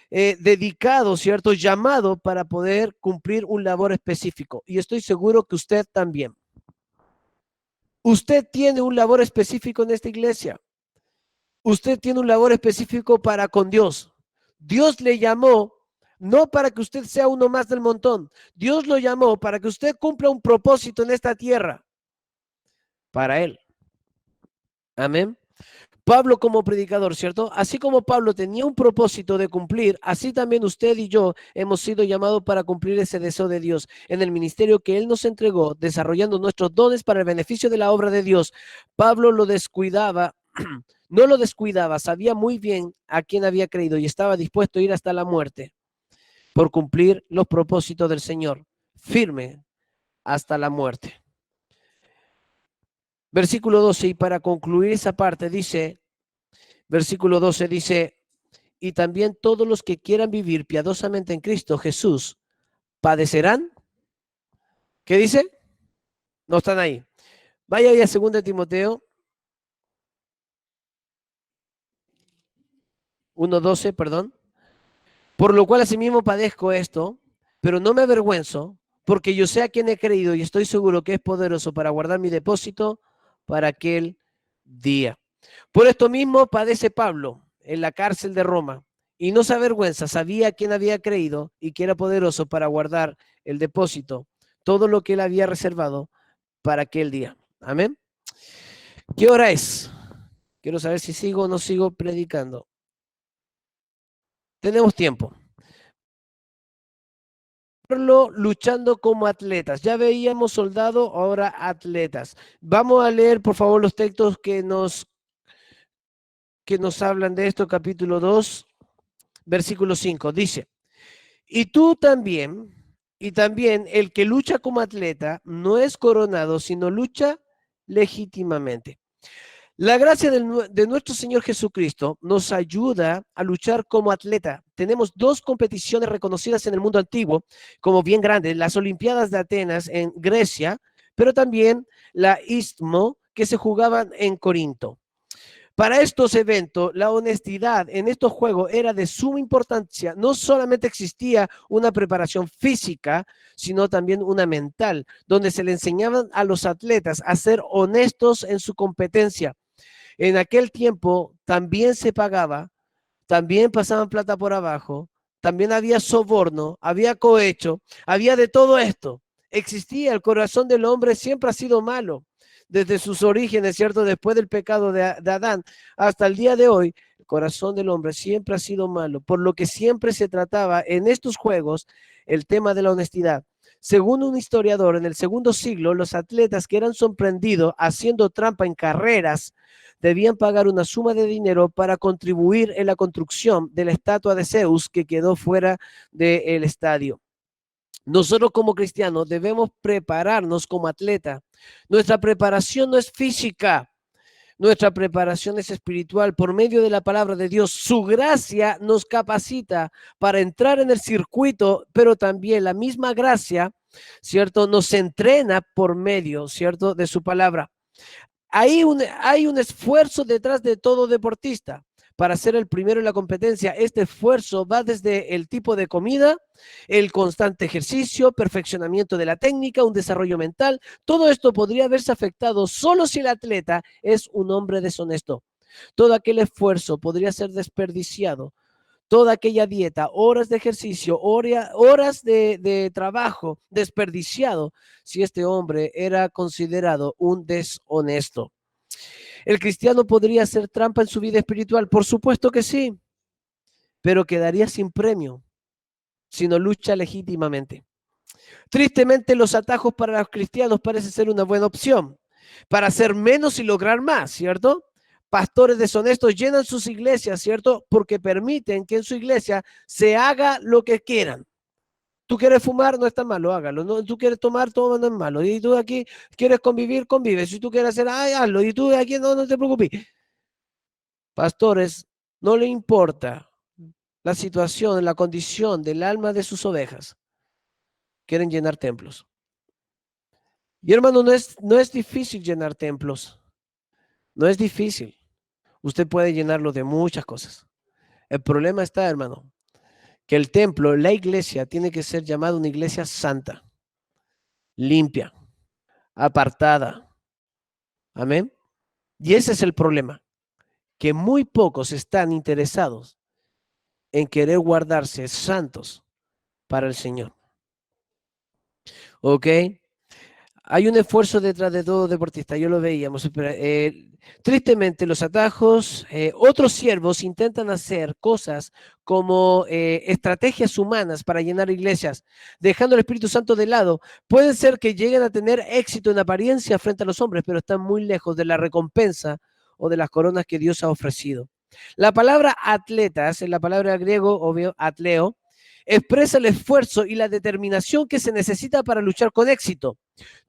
dedicado, ¿cierto? Llamado para poder cumplir un labor específico. Y estoy seguro que usted también. Usted tiene un labor específico en esta iglesia. Usted tiene un labor específico para con Dios. Dios le llamó no para que usted sea uno más del montón. Dios lo llamó para que usted cumpla un propósito en esta tierra para Él. Amén. Pablo como predicador, ¿cierto? Así como Pablo tenía un propósito de cumplir, así también usted y yo hemos sido llamados para cumplir ese deseo de Dios en el ministerio que Él nos entregó, desarrollando nuestros dones para el beneficio de la obra de Dios. Pablo lo descuidaba, no lo descuidaba, sabía muy bien a quién había creído y estaba dispuesto a ir hasta la muerte por cumplir los propósitos del Señor, firme hasta la muerte. Versículo 12, y para concluir esa parte dice, versículo 12 dice, y también todos los que quieran vivir piadosamente en Cristo Jesús padecerán. ¿Qué dice? No están ahí. Vaya ahí a 2 Timoteo 1:12, perdón. Por lo cual asimismo padezco esto, pero no me avergüenzo, porque yo sé a quién he creído y estoy seguro que es poderoso para guardar mi depósito para aquel día. Por esto mismo padece Pablo en la cárcel de Roma y no se avergüenza, sabía a quién había creído y que era poderoso para guardar el depósito, todo lo que él había reservado para aquel día. Amén. ¿Qué hora es? Quiero saber si sigo o no sigo predicando. Tenemos tiempo. Luchando como atletas. Ya veíamos soldado, ahora atletas. Vamos a leer, por favor, los textos que nos hablan de esto, capítulo 2, versículo 5. Dice, y tú también, y también el que lucha como atleta no es coronado, sino lucha legítimamente. La gracia de nuestro Señor Jesucristo nos ayuda a luchar como atleta. Tenemos dos competiciones reconocidas en el mundo antiguo como bien grandes, las Olimpiadas de Atenas en Grecia, pero también la Istmo que se jugaban en Corinto. Para estos eventos, la honestidad en estos juegos era de suma importancia. No solamente existía una preparación física, sino también una mental, donde se le enseñaban a los atletas a ser honestos en su competencia. En aquel tiempo también se pagaba, también pasaban plata por abajo, también había soborno, había cohecho, había de todo esto. Existía, el corazón del hombre siempre ha sido malo, desde sus orígenes, ¿cierto? Después del pecado de Adán hasta el día de hoy, el corazón del hombre siempre ha sido malo, por lo que siempre se trataba en estos juegos el tema de la honestidad. Según un historiador, en el segundo siglo, los atletas que eran sorprendidos haciendo trampa en carreras debían pagar una suma de dinero para contribuir en la construcción de la estatua de Zeus que quedó fuera del estadio. Nosotros como cristianos debemos prepararnos como atleta. Nuestra preparación no es física, nuestra preparación es espiritual por medio de la palabra de Dios. Su gracia nos capacita para entrar en el circuito, pero también la misma gracia, ¿cierto? Nos entrena por medio, ¿cierto? De su palabra. Hay un esfuerzo detrás de todo deportista para ser el primero en la competencia. Este esfuerzo va desde el tipo de comida, el constante ejercicio, perfeccionamiento de la técnica, un desarrollo mental. Todo esto podría verse afectado solo si el atleta es un hombre deshonesto. Todo aquel esfuerzo podría ser desperdiciado. Toda aquella dieta, horas de ejercicio, horas de trabajo desperdiciado si este hombre era considerado un deshonesto. ¿El cristiano podría hacer trampa en su vida espiritual? Por supuesto que sí, pero quedaría sin premio si no lucha legítimamente. Tristemente, los atajos para los cristianos parece ser una buena opción para hacer menos y lograr más, ¿cierto? Pastores deshonestos llenan sus iglesias, ¿cierto? Porque permiten que en su iglesia se haga lo que quieran. Tú quieres fumar, no está malo, hágalo. No, tú quieres tomar, toma, no es malo. Y tú aquí quieres convivir, convive. Si tú quieres hacer, ay, hazlo. Y tú aquí no te preocupes. Pastores, no le importa la situación, la condición del alma de sus ovejas. Quieren llenar templos. Y hermano, no es difícil llenar templos. No es difícil. Usted puede llenarlo de muchas cosas. El problema está, hermano, que el templo, la iglesia, tiene que ser llamada una iglesia santa, limpia, apartada. Amén. Y ese es el problema, que muy pocos están interesados en querer guardarse santos para el Señor. ¿Ok? Hay un esfuerzo detrás de todo deportista, yo lo veíamos. Tristemente, los atajos, otros siervos intentan hacer cosas como estrategias humanas para llenar iglesias, dejando el Espíritu Santo de lado. Puede ser que lleguen a tener éxito en apariencia frente a los hombres, pero están muy lejos de la recompensa o de las coronas que Dios ha ofrecido. La palabra atletas, en la palabra griego, obvio, atleo, expresa el esfuerzo y la determinación que se necesita para luchar con éxito.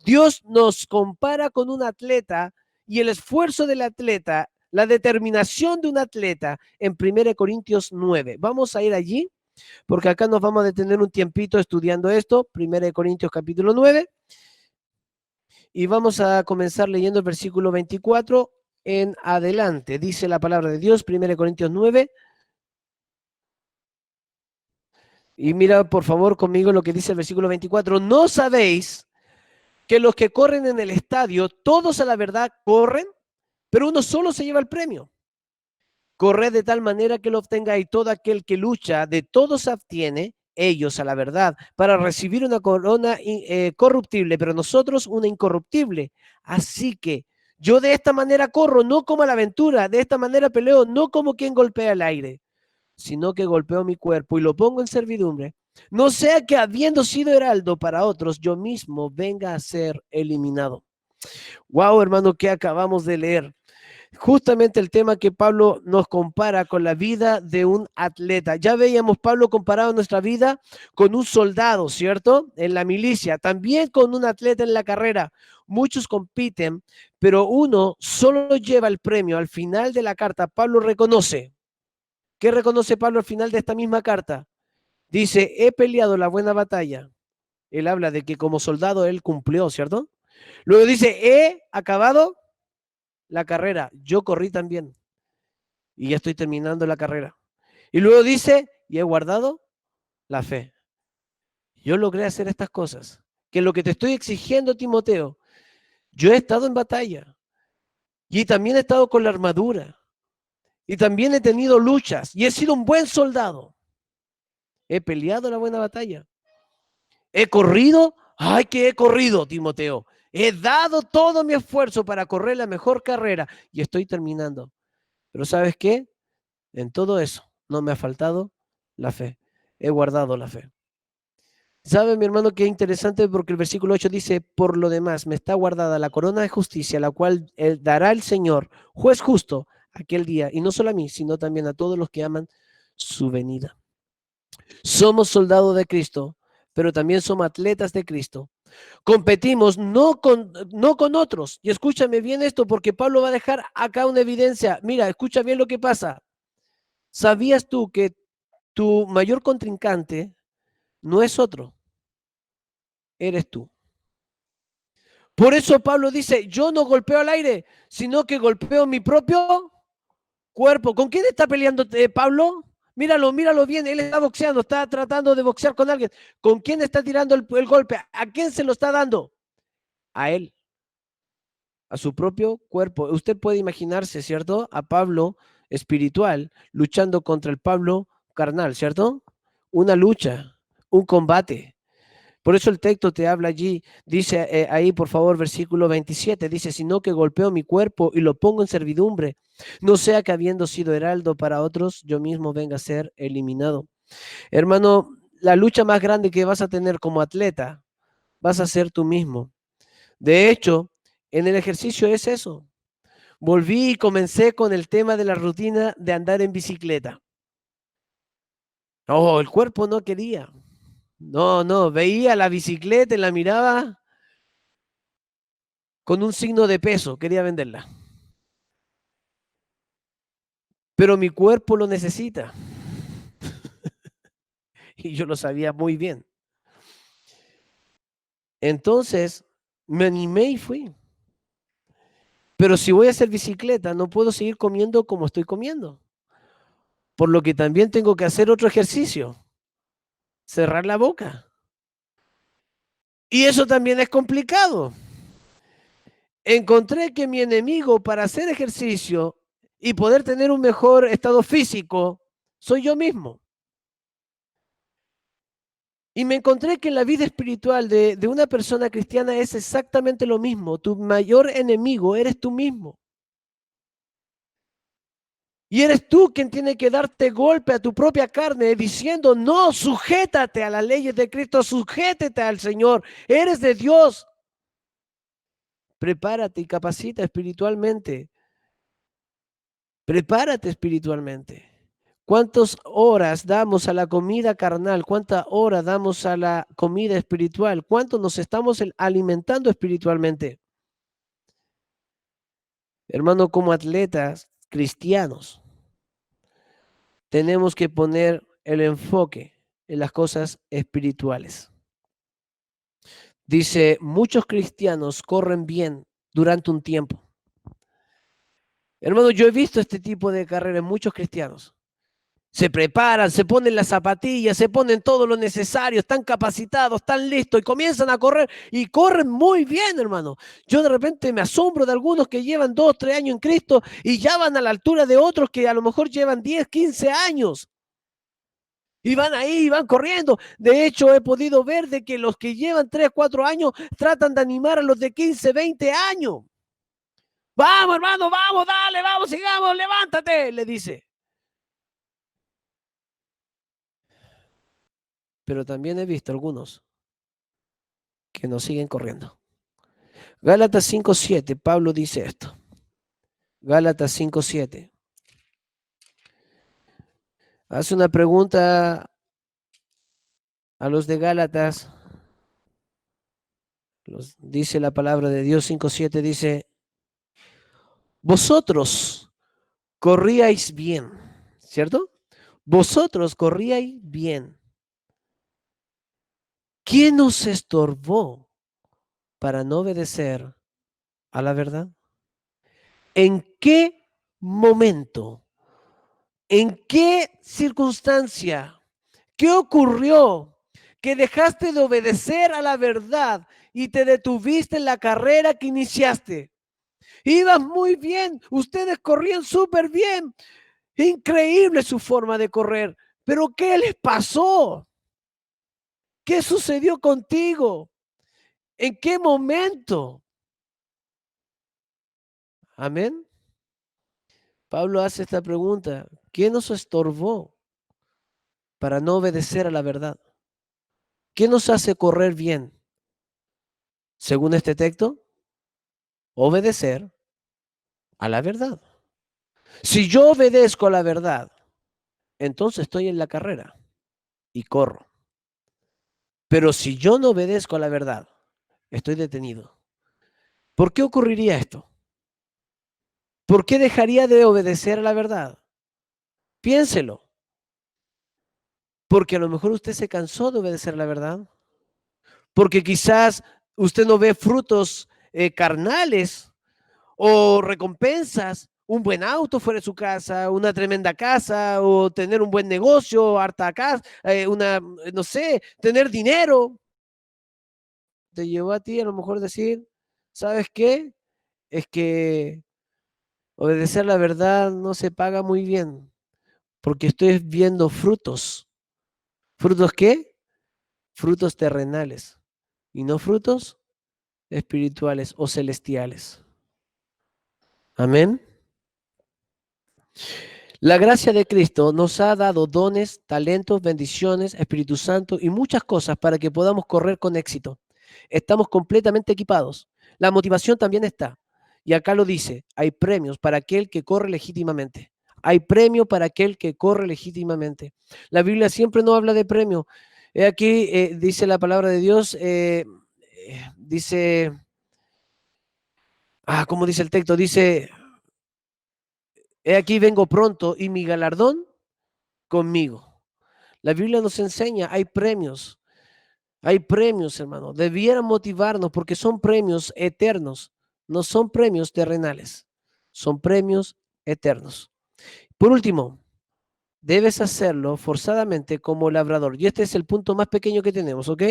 Dios nos compara con un atleta y el esfuerzo del atleta, la determinación de un atleta en 1 Corintios 9. Vamos a ir allí porque acá nos vamos a detener un tiempito estudiando esto, 1 Corintios capítulo 9, y vamos a comenzar leyendo el versículo 24 en adelante. Dice la palabra de Dios, 1 Corintios 9. Y mira, por favor, conmigo lo que dice el versículo 24. ¿No sabéis que los que corren en el estadio, todos a la verdad corren, pero uno solo se lleva el premio? Corred de tal manera que lo obtenga, y todo aquel que lucha, de todos se abstiene, ellos a la verdad, para recibir una corona corruptible, pero nosotros una incorruptible. Así que yo de esta manera corro, no como a la aventura, de esta manera peleo, no como quien golpea el aire, sino que golpeo mi cuerpo y lo pongo en servidumbre, no sea que habiendo sido heraldo para otros, yo mismo venga a ser eliminado. Wow, hermano, que acabamos de leer. Justamente el tema que Pablo nos compara con la vida de un atleta. Ya veíamos Pablo comparado nuestra vida con un soldado, ¿cierto? En la milicia, también con un atleta en la carrera. Muchos compiten, pero uno solo lleva el premio. Al final de la carta, Pablo reconoce. ¿Qué reconoce Pablo al final de esta misma carta? Dice, he peleado la buena batalla. Él habla de que como soldado él cumplió, ¿cierto? Luego dice, he acabado la carrera. Yo corrí también. Y ya estoy terminando la carrera. Y luego dice, y he guardado la fe. Yo logré hacer estas cosas. Que lo que te estoy exigiendo, Timoteo, yo he estado en batalla. Y también he estado con la armadura. Y también he tenido luchas. Y he sido un buen soldado. He peleado la buena batalla. He corrido. Ay, que he corrido, Timoteo. He dado todo mi esfuerzo para correr la mejor carrera. Y estoy terminando. Pero ¿sabes qué? En todo eso no me ha faltado la fe. He guardado la fe. ¿Sabe, mi hermano, qué interesante? Porque el versículo 8 dice, por lo demás, me está guardada la corona de justicia, la cual dará el Señor, juez justo, aquel día, y no solo a mí, sino también a todos los que aman su venida. Somos soldados de Cristo, pero también somos atletas de Cristo. Competimos no con otros. Y escúchame bien esto, porque Pablo va a dejar acá una evidencia. Mira, escucha bien lo que pasa. ¿Sabías tú que tu mayor contrincante no es otro? Eres tú. Por eso Pablo dice, yo no golpeo al aire, sino que golpeo mi propio cuerpo. ¿Con quién está peleando Pablo? Míralo, míralo bien, él está boxeando, está tratando de boxear con alguien. ¿Con quién está tirando el golpe? ¿A quién se lo está dando? A él, a su propio cuerpo. Usted puede imaginarse, ¿cierto? A Pablo espiritual luchando contra el Pablo carnal, ¿cierto? Una lucha, un combate. Por eso el texto te habla allí, dice ahí por favor versículo 27, dice, sino que golpeo mi cuerpo y lo pongo en servidumbre, no sea que habiendo sido heraldo para otros, yo mismo venga a ser eliminado. Hermano, la lucha más grande que vas a tener como atleta vas a ser tú mismo. De hecho, en el ejercicio es eso. Volví y comencé con el tema de la rutina de andar en bicicleta. Oh, el cuerpo no quería. No, veía la bicicleta y la miraba con un signo de peso, quería venderla. Pero mi cuerpo lo necesita y yo lo sabía muy bien. Entonces me animé y fui. Pero si voy a hacer bicicleta, no puedo seguir comiendo como estoy comiendo. Por lo que también tengo que hacer otro ejercicio, cerrar la boca. Y eso también es complicado. Encontré que mi enemigo para hacer ejercicio y poder tener un mejor estado físico soy yo mismo. Y me encontré que en la vida espiritual de una persona cristiana es exactamente lo mismo. Tu mayor enemigo eres tú mismo. Y eres tú quien tiene que darte golpe a tu propia carne diciendo, no, sujétate a las leyes de Cristo, sujétate al Señor, eres de Dios. Prepárate y capacita espiritualmente. Prepárate espiritualmente. ¿Cuántas horas damos a la comida carnal? ¿Cuántas horas damos a la comida espiritual? ¿Cuánto nos estamos alimentando espiritualmente? Hermano, como atletas cristianos, tenemos que poner el enfoque en las cosas espirituales. Dice, muchos cristianos corren bien durante un tiempo. Hermano, yo he visto este tipo de carrera en muchos cristianos. Se preparan, se ponen las zapatillas, se ponen todo lo necesario, están capacitados, están listos y comienzan a correr y corren muy bien, hermano. Yo de repente me asombro de algunos que llevan 2, 3 años en Cristo y ya van a la altura de otros que a lo mejor llevan 10, 15 años. Y van ahí, van corriendo. De hecho, he podido ver de que los que llevan 3, 4 años tratan de animar a los de 15, 20 años. Vamos, hermano, vamos, dale, vamos, sigamos, levántate, le dice. Pero también he visto algunos que no siguen corriendo. Gálatas 5:7, Pablo dice esto. Gálatas 5:7. Hace una pregunta a los de Gálatas. Dice la palabra de Dios 5:7, dice, vosotros corríais bien, ¿cierto? Vosotros corríais bien. ¿Quién os estorbó para no obedecer a la verdad? ¿En qué momento? ¿En qué circunstancia? ¿Qué ocurrió? Que dejaste de obedecer a la verdad y te detuviste en la carrera que iniciaste. Ibas muy bien, ustedes corrían súper bien. Increíble su forma de correr. Pero ¿qué les pasó? ¿Qué sucedió contigo? ¿En qué momento? Amén. Pablo hace esta pregunta. ¿Quién nos estorbó para no obedecer a la verdad? ¿Qué nos hace correr bien? Según este texto, obedecer a la verdad. Si yo obedezco a la verdad, entonces estoy en la carrera y corro. Pero si yo no obedezco a la verdad, estoy detenido. ¿Por qué ocurriría esto? ¿Por qué dejaría de obedecer a la verdad? Piénselo. Porque a lo mejor usted se cansó de obedecer a la verdad. Porque quizás usted no ve frutos carnales o recompensas, un buen auto fuera de su casa, una tremenda casa, o tener un buen negocio, harta casa, no sé, tener dinero. Te llevó a ti a lo mejor decir, ¿sabes qué? Es que obedecer la verdad no se paga muy bien, porque estoy viendo frutos. ¿Frutos qué? Frutos terrenales y no frutos espirituales o celestiales. Amén. La gracia de Cristo nos ha dado dones, talentos, bendiciones, Espíritu Santo y muchas cosas para que podamos correr con éxito. Estamos completamente equipados. La motivación también está. Y acá lo dice, hay premios para aquel que corre legítimamente. Hay premio para aquel que corre legítimamente. La Biblia siempre no habla de premio. Aquí dice la palabra de Dios, dice, ¿cómo dice el texto? Dice, he aquí vengo pronto y mi galardón conmigo. La Biblia nos enseña, hay premios, hermano. Debieran motivarnos porque son premios eternos, no son premios terrenales, son premios eternos. Por último, debes hacerlo forzadamente como labrador. Y este es el punto más pequeño que tenemos, ¿ok?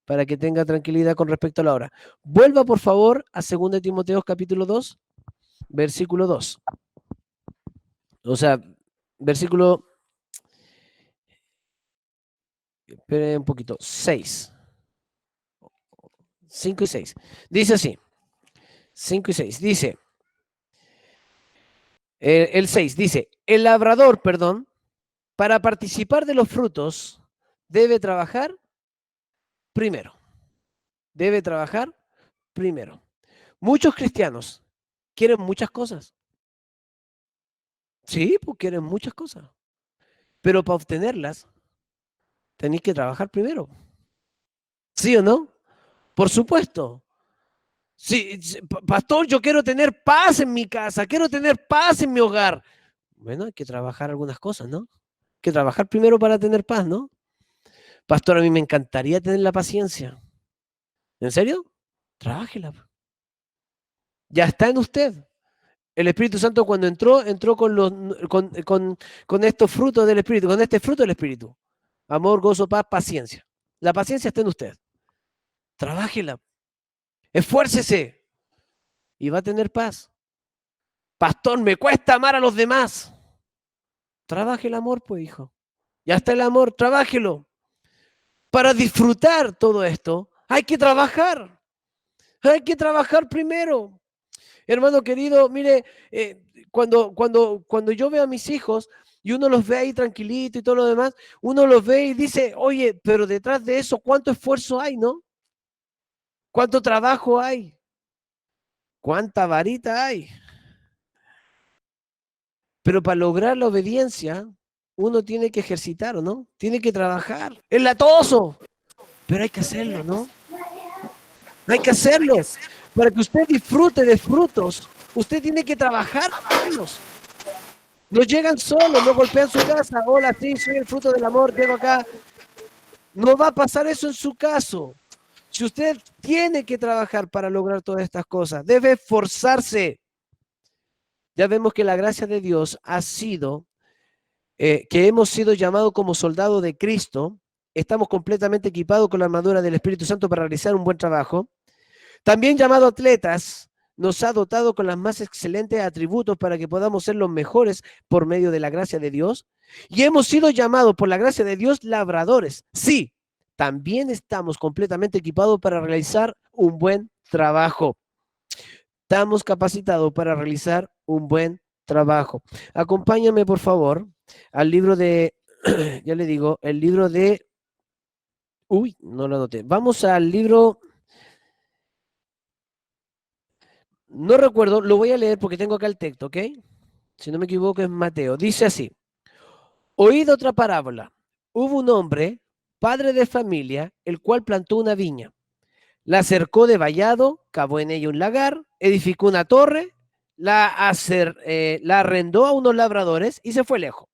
Para que tenga tranquilidad con respecto a la hora. Vuelva, por favor, a 2 Timoteo capítulo 2, versículo 2. O sea, versículo, espere un poquito, 6. 5 y 6. Dice así, 5 y 6. Dice, el 6 dice, el labrador, perdón, para participar de los frutos, debe trabajar primero. Debe trabajar primero. Muchos cristianos quieren muchas cosas. Sí, pues quieren muchas cosas. Pero para obtenerlas, tenéis que trabajar primero. ¿Sí o no? Por supuesto. Sí, pastor, yo quiero tener paz en mi casa, quiero tener paz en mi hogar. Bueno, hay que trabajar algunas cosas, ¿no? Hay que trabajar primero para tener paz, ¿no? Pastor, a mí me encantaría tener la paciencia. ¿En serio? Trabájela. Ya está en usted. El Espíritu Santo cuando entró con estos frutos del Espíritu, con este fruto del Espíritu. Amor, gozo, paz, paciencia. La paciencia está en usted. Trabájela. Esfuércese y va a tener paz. Pastor, me cuesta amar a los demás. Trabaje el amor, pues, hijo. Ya está el amor, trabájelo. Para disfrutar todo esto, hay que trabajar. Hay que trabajar primero. Hermano querido, mire, cuando yo veo a mis hijos y uno los ve ahí tranquilito y todo lo demás, uno los ve y dice, oye, pero detrás de eso, ¿cuánto esfuerzo hay, no? ¿Cuánto trabajo hay? ¿Cuánta varita hay? Pero para lograr la obediencia, uno tiene que ejercitar, ¿o no? Tiene que trabajar. Es latoso, pero hay que hacerlo, ¿no? Hay que hacerlo. Para que usted disfrute de frutos, usted tiene que trabajar por ellos. No llegan solos, no golpean su casa. Hola, sí, soy el fruto del amor, llego acá. No va a pasar eso en su caso. Si usted tiene que trabajar para lograr todas estas cosas, debe esforzarse. Ya vemos que la gracia de Dios ha sido, que hemos sido llamados como soldados de Cristo. Estamos completamente equipados con la armadura del Espíritu Santo para realizar un buen trabajo. También llamado atletas, nos ha dotado con los más excelentes atributos para que podamos ser los mejores por medio de la gracia de Dios. Y hemos sido llamados por la gracia de Dios labradores. Sí, también estamos completamente equipados para realizar un buen trabajo. Estamos capacitados para realizar un buen trabajo. Acompáñame, por favor, al libro de, ya le digo, el libro de, no lo anoté. Vamos al libro. No recuerdo, lo voy a leer porque tengo acá el texto, ¿ok? Si no me equivoco es Mateo. Dice así, oíd otra parábola. Hubo un hombre, padre de familia, el cual plantó una viña. La cercó de vallado, cavó en ella un lagar, edificó una torre, la arrendó a unos labradores y se fue lejos.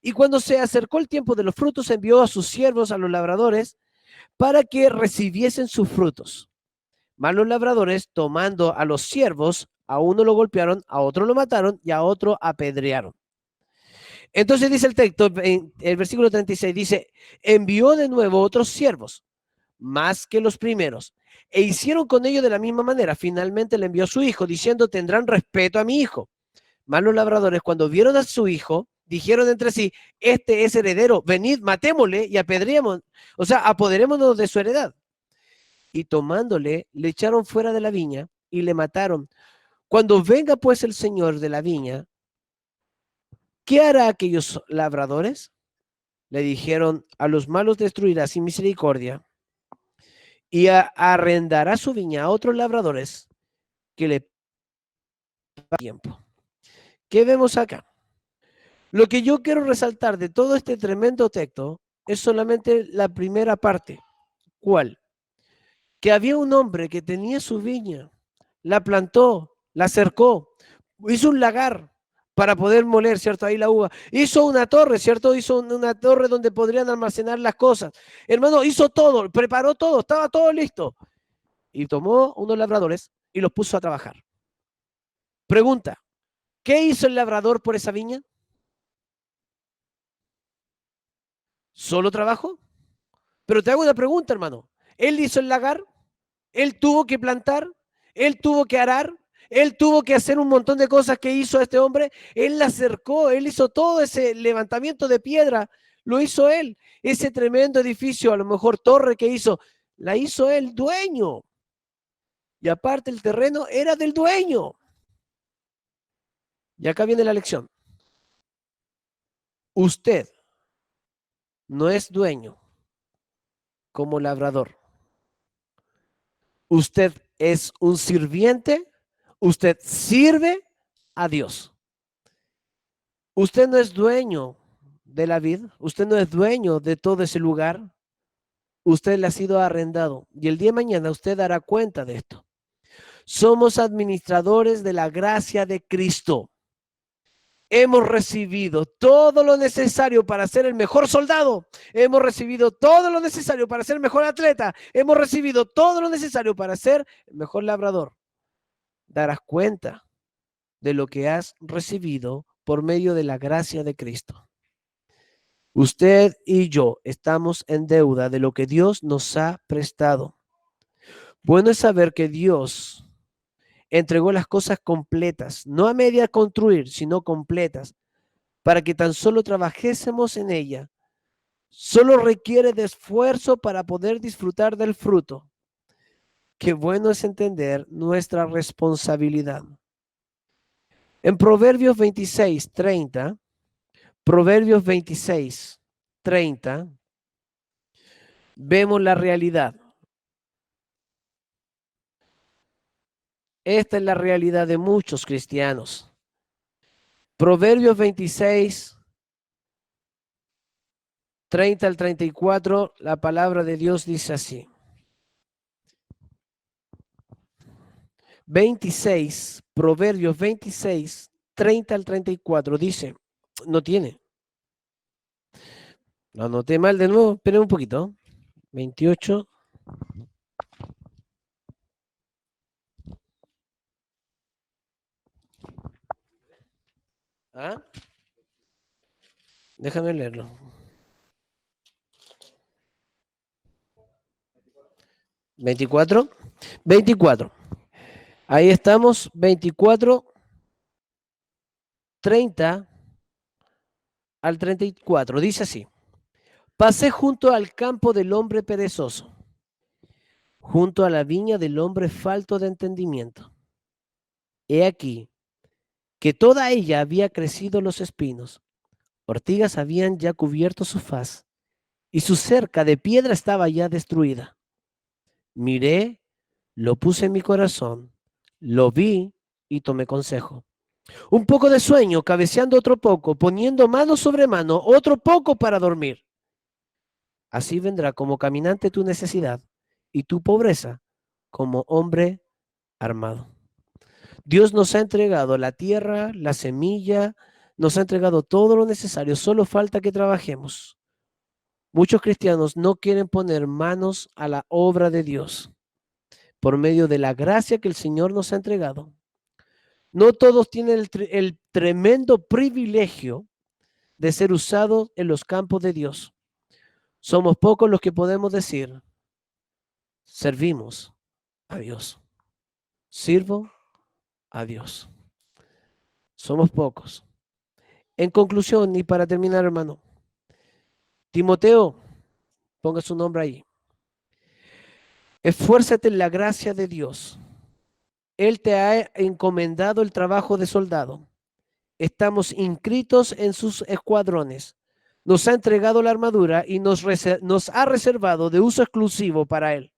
Y cuando se acercó el tiempo de los frutos, envió a sus siervos, a los labradores, para que recibiesen sus frutos. Mas los labradores, tomando a los siervos, a uno lo golpearon, a otro lo mataron y a otro apedrearon. Entonces dice el texto, en el versículo 36, dice, envió de nuevo otros siervos, más que los primeros, e hicieron con ellos de la misma manera. Finalmente le envió a su hijo, diciendo, tendrán respeto a mi hijo. Mas los labradores, cuando vieron a su hijo, dijeron entre sí, este es heredero, venid, matémosle y apedreemos, o sea, apoderémonos de su heredad. Y tomándole, le echaron fuera de la viña y le mataron. Cuando venga pues el señor de la viña, ¿qué hará aquellos labradores? Le dijeron, a los malos destruirá sin misericordia y arrendará su viña a otros labradores que le paguen tiempo. ¿Qué vemos acá? Lo que yo quiero resaltar de todo este tremendo texto es solamente la primera parte. ¿Cuál? Que había un hombre que tenía su viña, la plantó, la cercó, hizo un lagar para poder moler, ¿cierto? Ahí la uva. Hizo una torre, ¿cierto? Hizo una torre donde podrían almacenar las cosas. Hermano, hizo todo, preparó todo, estaba todo listo. Y tomó unos labradores y los puso a trabajar. Pregunta, ¿qué hizo el labrador por esa viña? ¿Solo trabajó? Pero te hago una pregunta, hermano. ¿Él hizo el lagar? ¿Él tuvo que plantar? ¿Él tuvo que arar? ¿Él tuvo que hacer un montón de cosas que hizo este hombre? Él la acercó, él hizo todo ese levantamiento de piedra, lo hizo él. Ese tremendo edificio, a lo mejor torre que hizo, la hizo él, dueño. Y aparte el terreno era del dueño. Y acá viene la lección. Usted no es dueño como labrador. Usted es un sirviente, usted sirve a Dios. Usted no es dueño de la vid, usted no es dueño de todo ese lugar, usted le ha sido arrendado y el día de mañana usted dará cuenta de esto. Somos administradores de la gracia de Cristo. Hemos recibido todo lo necesario para ser el mejor soldado. Hemos recibido todo lo necesario para ser el mejor atleta. Hemos recibido todo lo necesario para ser el mejor labrador. Darás cuenta de lo que has recibido por medio de la gracia de Cristo. Usted y yo estamos en deuda de lo que Dios nos ha prestado. Bueno es saber que Dios entregó las cosas completas, no a media construir, sino completas, para que tan solo trabajésemos en ella. Solo requiere de esfuerzo para poder disfrutar del fruto. Qué bueno es entender nuestra responsabilidad. En Proverbios 26:30, Proverbios 26:30, vemos la realidad. Esta es la realidad de muchos cristianos. Proverbios 26:30 al 34, la palabra de Dios dice así. 26, Proverbios 26:30 al 34, dice, no tiene. Lo anoté mal de nuevo, esperen un poquito. 28. ¿Ah? Déjame leerlo. 24. 24. Ahí estamos, 24:30 al 34. Dice así. Pasé junto al campo del hombre perezoso, junto a la viña del hombre falto de entendimiento. He aquí que toda ella había crecido los espinos, ortigas habían ya cubierto su faz, y su cerca de piedra estaba ya destruida. Miré, lo puse en mi corazón, lo vi y tomé consejo. Un poco de sueño, cabeceando otro poco, poniendo mano sobre mano, otro poco para dormir. Así vendrá como caminante tu necesidad y tu pobreza como hombre armado. Dios nos ha entregado la tierra, la semilla, nos ha entregado todo lo necesario, solo falta que trabajemos. Muchos cristianos no quieren poner manos a la obra de Dios por medio de la gracia que el Señor nos ha entregado. No todos tienen el tremendo privilegio de ser usados en los campos de Dios. Somos pocos los que podemos decir, servimos a Dios. Sirvo a Dios. Somos pocos. En conclusión, y para terminar, hermano, Timoteo, ponga su nombre ahí. Esfuérzate en la gracia de Dios. Él te ha encomendado el trabajo de soldado. Estamos inscritos en sus escuadrones. Nos ha entregado la armadura y nos ha reservado de uso exclusivo para él.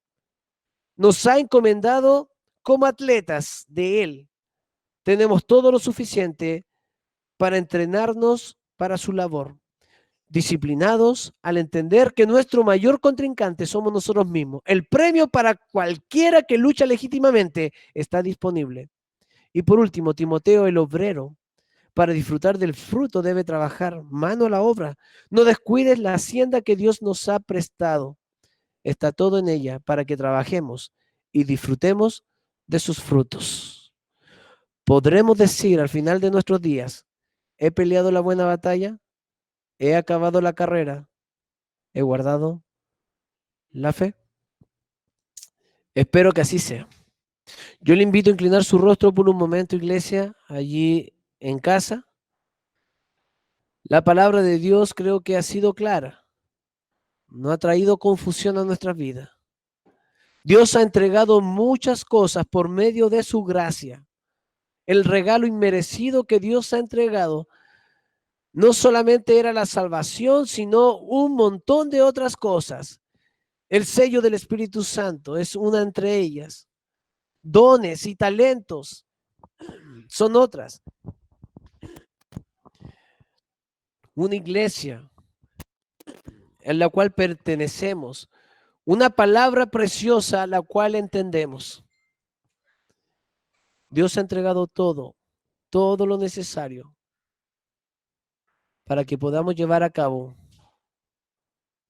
nos ha encomendado como atletas de Él. Tenemos todo lo suficiente para entrenarnos para su labor, disciplinados al entender que nuestro mayor contrincante somos nosotros mismos. El premio para cualquiera que lucha legítimamente está disponible. Y por último, Timoteo, el obrero, para disfrutar del fruto debe trabajar mano a la obra. No descuides la hacienda que Dios nos ha prestado. Está todo en ella para que trabajemos y disfrutemos de sus frutos. Podremos decir al final de nuestros días, he peleado la buena batalla, he acabado la carrera, he guardado la fe. Espero que así sea. Yo le invito a inclinar su rostro por un momento, iglesia, allí en casa. La palabra de Dios creo que ha sido clara. No ha traído confusión a nuestras vidas. Dios ha entregado muchas cosas por medio de su gracia. El regalo inmerecido que Dios ha entregado no solamente era la salvación, sino un montón de otras cosas. El sello del Espíritu Santo es una entre ellas. Dones y talentos son otras. Una iglesia en la cual pertenecemos. Una palabra preciosa la cual entendemos. Dios ha entregado todo, todo lo necesario para que podamos llevar a cabo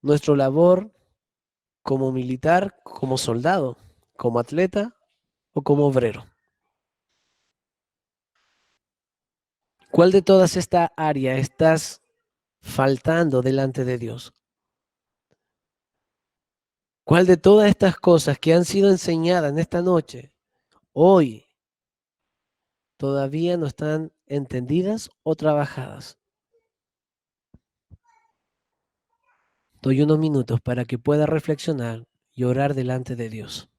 nuestra labor como militar, como soldado, como atleta o como obrero. ¿Cuál de todas estas áreas estás faltando delante de Dios? ¿Cuál de todas estas cosas que han sido enseñadas en esta noche, hoy, todavía no están entendidas o trabajadas? Doy unos minutos para que pueda reflexionar y orar delante de Dios.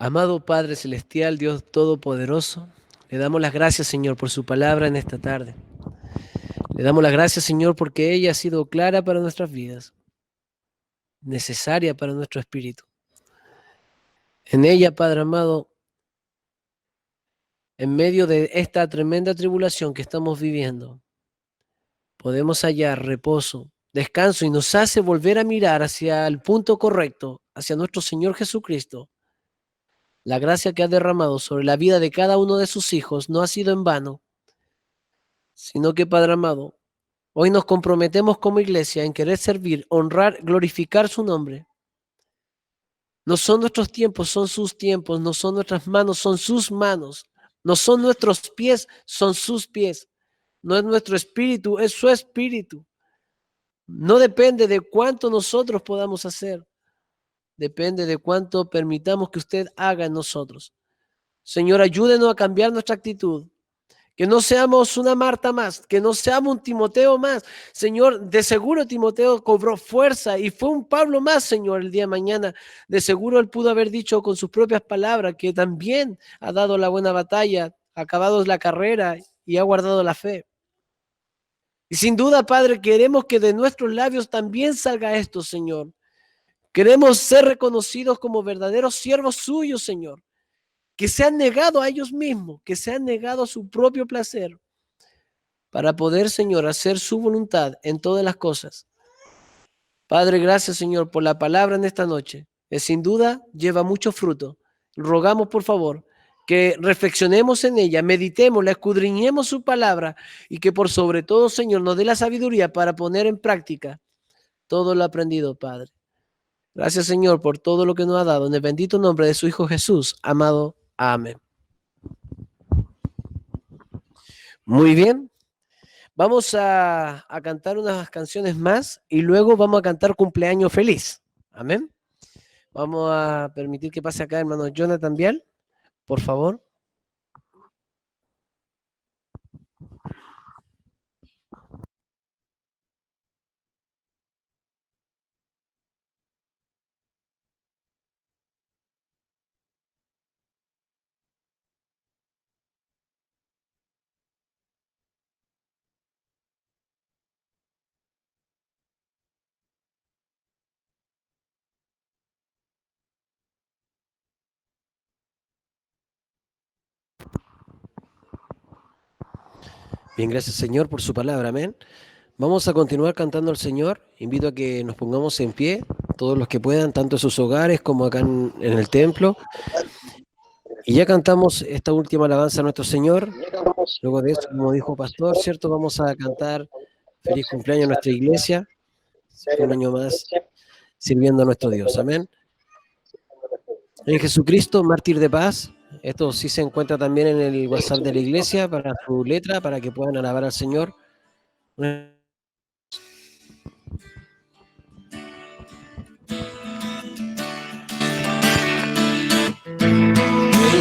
Amado Padre Celestial, Dios Todopoderoso, le damos las gracias, Señor, por su palabra en esta tarde. Le damos las gracias, Señor, porque ella ha sido clara para nuestras vidas, necesaria para nuestro espíritu. En ella, Padre amado, en medio de esta tremenda tribulación que estamos viviendo, podemos hallar reposo, descanso y nos hace volver a mirar hacia el punto correcto, hacia nuestro Señor Jesucristo. La gracia que ha derramado sobre la vida de cada uno de sus hijos no ha sido en vano, sino que, Padre amado, hoy nos comprometemos como iglesia en querer servir, honrar, glorificar su nombre. No son nuestros tiempos, son sus tiempos. No son nuestras manos, son sus manos. No son nuestros pies, son sus pies. No es nuestro espíritu, es su espíritu. No depende de cuánto nosotros podamos hacer. Depende de cuánto permitamos que usted haga en nosotros. Señor, ayúdenos a cambiar nuestra actitud. Que no seamos una Marta más, que no seamos un Timoteo más. Señor, de seguro Timoteo cobró fuerza y fue un Pablo más, Señor, el día de mañana. De seguro él pudo haber dicho con sus propias palabras que también ha dado la buena batalla, ha acabado la carrera y ha guardado la fe. Y sin duda, Padre, queremos que de nuestros labios también salga esto, Señor. Queremos ser reconocidos como verdaderos siervos suyos, Señor. que se han negado a ellos mismos, que se han negado a su propio placer para poder, Señor, hacer su voluntad en todas las cosas. Padre, gracias, Señor, por la palabra en esta noche, que sin duda lleva mucho fruto. Rogamos, por favor, que reflexionemos en ella, meditemos, la escudriñemos su palabra y que por sobre todo, Señor, nos dé la sabiduría para poner en práctica todo lo aprendido, Padre. Gracias, Señor, por todo lo que nos ha dado. En el bendito nombre de su Hijo Jesús, amado. Amén. Muy bien. Vamos a cantar unas canciones más y luego vamos a cantar Cumpleaños Feliz. Amén. Vamos a permitir que pase acá, hermano Jonathan Vial, por favor. Bien, gracias, Señor, por su palabra. Amén. Vamos a continuar cantando al Señor. Invito a que nos pongamos en pie, todos los que puedan, tanto en sus hogares como acá en el templo. Y ya cantamos esta última alabanza a nuestro Señor. Luego de eso, como dijo Pastor, ¿cierto? Vamos a cantar feliz cumpleaños a nuestra iglesia. Un año más sirviendo a nuestro Dios. Amén. En Jesucristo, mártir de paz. Esto sí se encuentra también en el WhatsApp de la iglesia para su letra, para que puedan alabar al Señor. En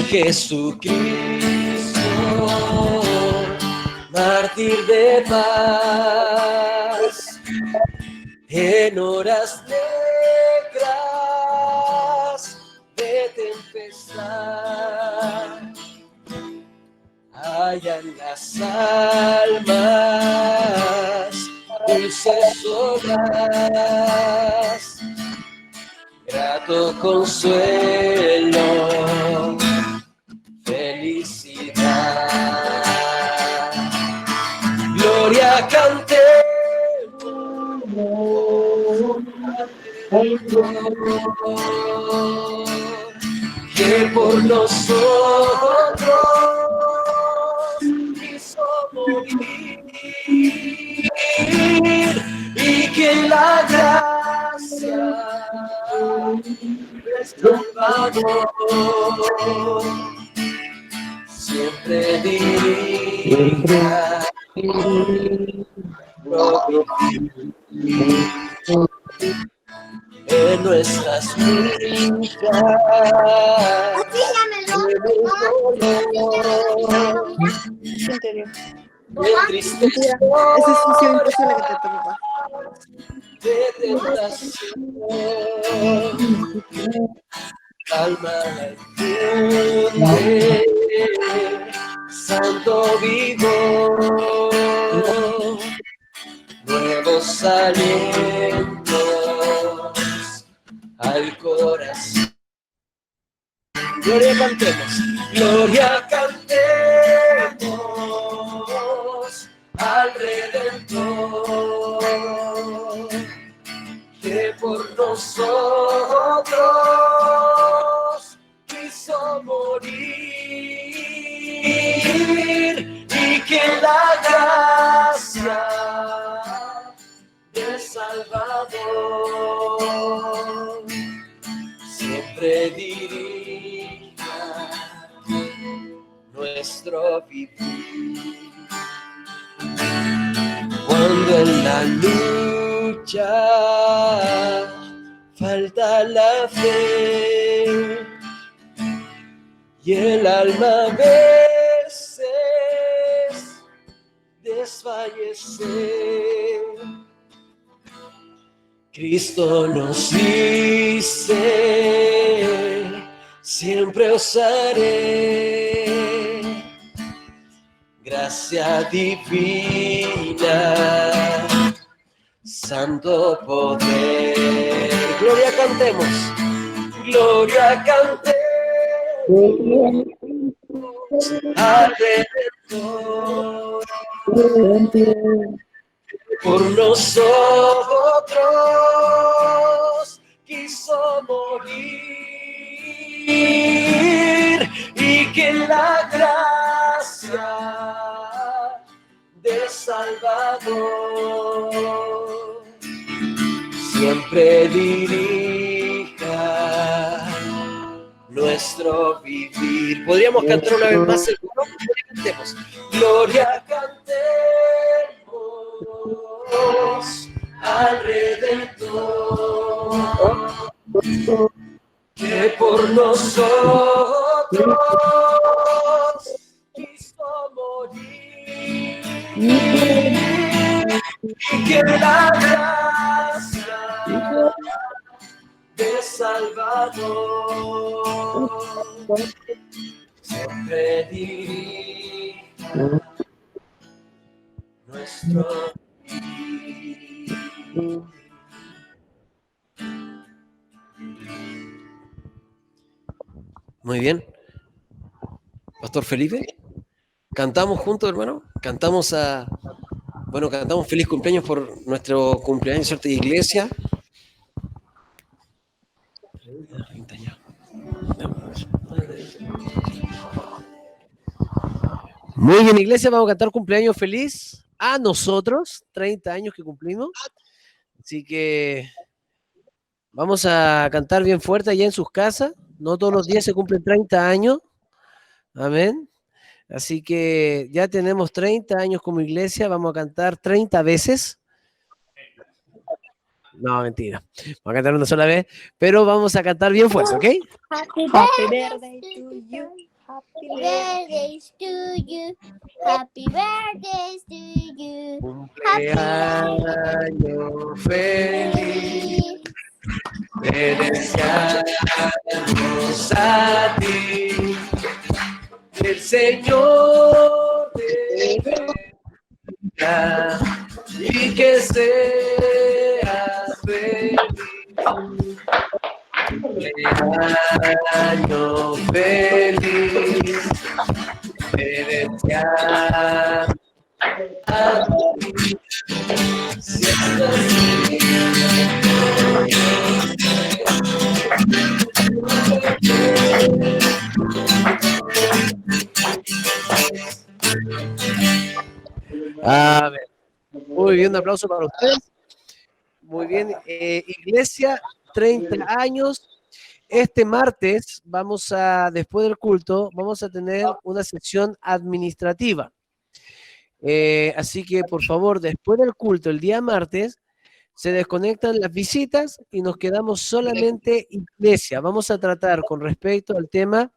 Jesucristo, mártir de paz, en horas negras de tempestad, hallan las almas dulces olas, grato consuelo, felicidad. Gloria cantemos al Señor, que por nosotros quiso morir, y que la gracia del Salvador siempre dirija en nuestras vidas, de tristeza, esa es función imposible que te toca. de tentación, calma la infunde, santo vigor, nuevos alientos al corazón. Gloria cantemos, gloria cantemos al Redentor, que por nosotros quiso morir, y que la gracia del Salvador siempre dirija nuestro vivir. Cuando en la lucha falta la fe y el alma a veces desfallece, Cristo nos dice: siempre os haré gracia divina, santo poder. Gloria cantemos, gloria cantemos al Redentor, por nosotros quiso morir, y que la gracia del Salvador siempre dirija nuestro vivir. Podríamos cantar una vez más el nombre, cantemos. Gloria cantemos al Redentor, que por nosotros quiso morir, y que la gracia de Salvador siempre dirija nuestro vivir. Muy bien. Pastor Felipe, ¿cantamos juntos, hermano? Cantamos feliz cumpleaños por nuestro cumpleaños, ¿cierto? De iglesia. Muy bien, iglesia, vamos a cantar cumpleaños feliz a nosotros, 30 años que cumplimos. Así que vamos a cantar bien fuerte allá en sus casas. No todos los días se cumplen 30 años. Amén. Así que ya tenemos 30 años como iglesia. Vamos a cantar 30 veces. No, mentira. Vamos a cantar una sola vez, pero vamos a cantar bien fuerte, ¿ok? Happy birthday to you. Happy birthday to you. Happy birthday to you. Cumpleaños feliz. Te deseamos a ti. El Señor te bendiga y que seas feliz. Cumpleaños feliz, te deseamos a ti. Si estás Amén. Muy bien, un aplauso para ustedes. Muy bien, iglesia, 30 años. Este martes después del culto, vamos a tener una sesión administrativa. Así que, por favor, después del culto, el día martes, se desconectan las visitas y nos quedamos solamente iglesia. Vamos a tratar con respecto al tema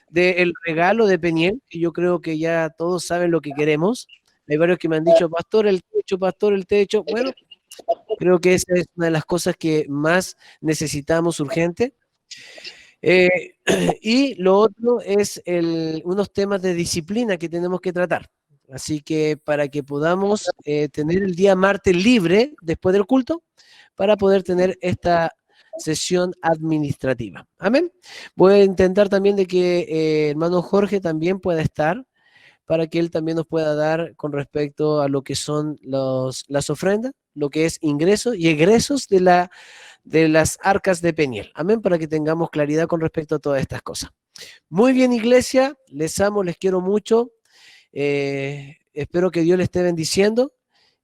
del regalo de Peniel, que yo creo que ya todos saben lo que queremos. Hay varios que me han dicho, pastor, el techo. Bueno, creo que esa es una de las cosas que más necesitamos urgente. Y lo otro es unos temas de disciplina que tenemos que tratar. Así que para que podamos tener el día martes libre después del culto, para poder tener esta sesión administrativa. Amén. Voy a intentar también de que hermano Jorge también pueda estar, para que él también nos pueda dar con respecto a lo que son las ofrendas, lo que es ingresos y egresos de las arcas de Peniel. Amén, para que tengamos claridad con respecto a todas estas cosas. Muy bien, iglesia, les amo, les quiero mucho. Espero que Dios les esté bendiciendo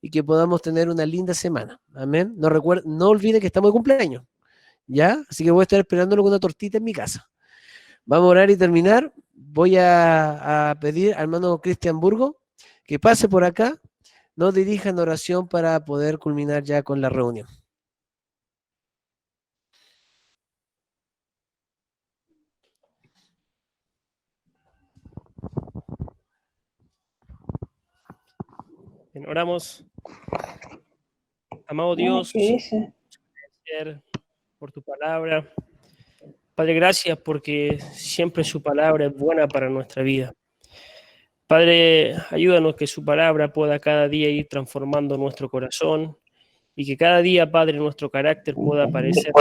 y que podamos tener una linda semana. Amén. No olviden que estamos de cumpleaños, ¿ya? Así que voy a estar esperándolo con una tortita en mi casa. Vamos a orar y terminar. Voy a pedir al hermano Cristian Burgo que pase por acá, nos dirija en oración para poder culminar ya con la reunión. Bien, oramos. Amado Dios, gracias por tu palabra. Padre, gracias porque siempre su palabra es buena para nuestra vida. Padre, ayúdanos que su palabra pueda cada día ir transformando nuestro corazón y que cada día, Padre, nuestro carácter pueda parecer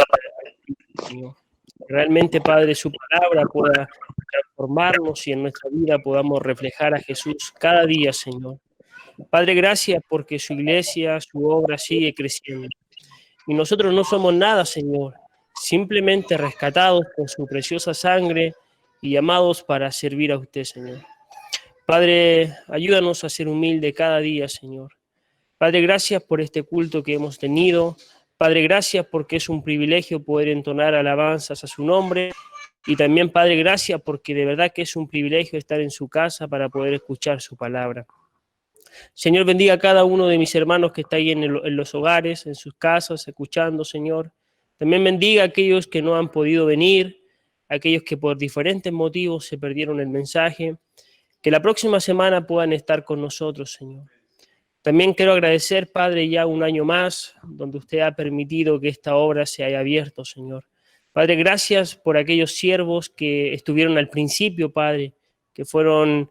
realmente, Padre, su palabra pueda transformarnos y en nuestra vida podamos reflejar a Jesús cada día, Señor. Padre, gracias porque su iglesia, su obra sigue creciendo. Y nosotros no somos nada, Señor, simplemente rescatados con su preciosa sangre y llamados para servir a usted, Señor. Padre, ayúdanos a ser humildes cada día, Señor. Padre, gracias por este culto que hemos tenido. Padre, gracias porque es un privilegio poder entonar alabanzas a su nombre. Y también, Padre, gracias porque de verdad que es un privilegio estar en su casa para poder escuchar su palabra. Señor, bendiga a cada uno de mis hermanos que está ahí en los hogares, en sus casas, escuchando, Señor. También bendiga a aquellos que no han podido venir, a aquellos que por diferentes motivos se perdieron el mensaje. Que la próxima semana puedan estar con nosotros, Señor. También quiero agradecer, Padre, ya un año más, donde usted ha permitido que esta obra se haya abierto, Señor. Padre, gracias por aquellos siervos que estuvieron al principio, Padre, que fueron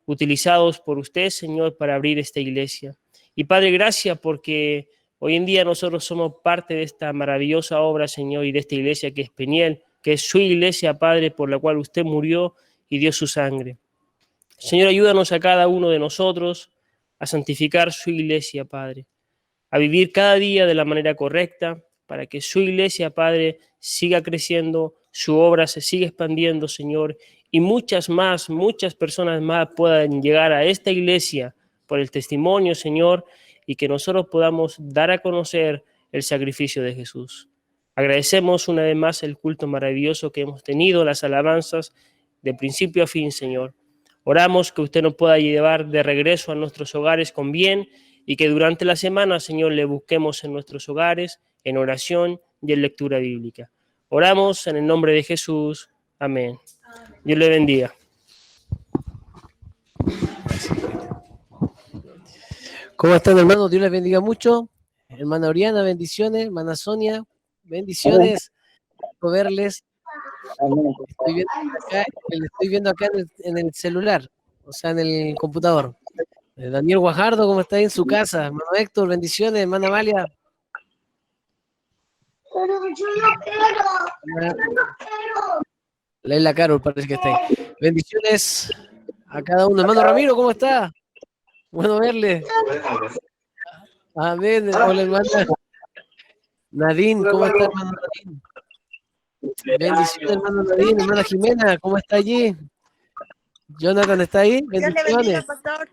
utilizados por usted, Señor, para abrir esta iglesia. Y Padre, gracias porque hoy en día nosotros somos parte de esta maravillosa obra, Señor, y de esta iglesia que es Peniel, que es su iglesia, Padre, por la cual usted murió y dio su sangre. Señor, ayúdanos a cada uno de nosotros a santificar su iglesia, Padre, a vivir cada día de la manera correcta, para que su iglesia, Padre, siga creciendo, su obra se siga expandiendo, Señor, y muchas personas más puedan llegar a esta iglesia por el testimonio, Señor, y que nosotros podamos dar a conocer el sacrificio de Jesús. Agradecemos una vez más el culto maravilloso que hemos tenido, las alabanzas de principio a fin, Señor. Oramos que usted nos pueda llevar de regreso a nuestros hogares con bien y que durante la semana, Señor, le busquemos en nuestros hogares, en oración y en lectura bíblica. Oramos en el nombre de Jesús. Amén. Dios le bendiga. ¿Cómo están, hermanos? Dios les bendiga mucho. Hermana Oriana, bendiciones. Hermana Sonia, bendiciones. Por verles. Estoy viendo acá en el celular, o sea, en el computador. Daniel Guajardo, ¿cómo está ahí en su casa? Hermano Héctor, bendiciones. Hermana Amalia. Pero yo no quiero. Leila Carol parece que está ahí. Bendiciones a cada uno. Hermano Ramiro, ¿cómo está? Bueno verle. Amén. Hola, hermana. Nadine, ¿cómo está, hermano Nadine? Bendiciones, hermano Nadine. Hermana Jimena, ¿cómo está allí? Jonathan, ¿está ahí? Dios le bendiga, pastor.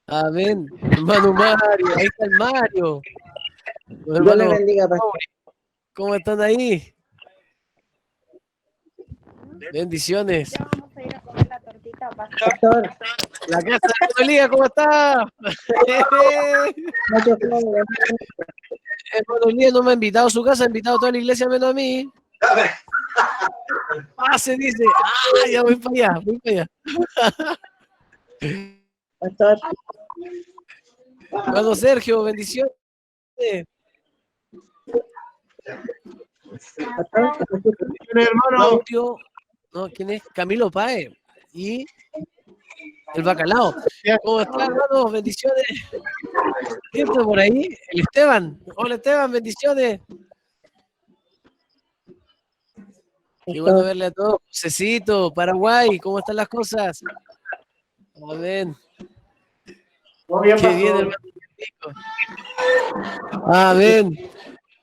Amén. Hermano Mario, ahí está el Mario. Dios le bendiga, pastor. ¿Cómo están ahí? Bendiciones. Ya vamos a ir a comer la tortita, pastor. Pastor, La casa de Elías, ¿cómo está? Hermano Elías no me ha invitado a su casa, ha invitado a toda la iglesia menos a mí. Se dice. Ya voy para allá, voy para allá. pastor. Hermano Sergio, bendiciones. Hermano. No, ¿quién es? Camilo Páez. Y el Bacalao. ¿Cómo está, hermano? Bendiciones. ¿Quién está por ahí? El Esteban. Hola, Esteban, bendiciones. Qué bueno verle a todos. Josecito, Paraguay, ¿cómo están las cosas? Amén. Qué bien, hermano. Amén.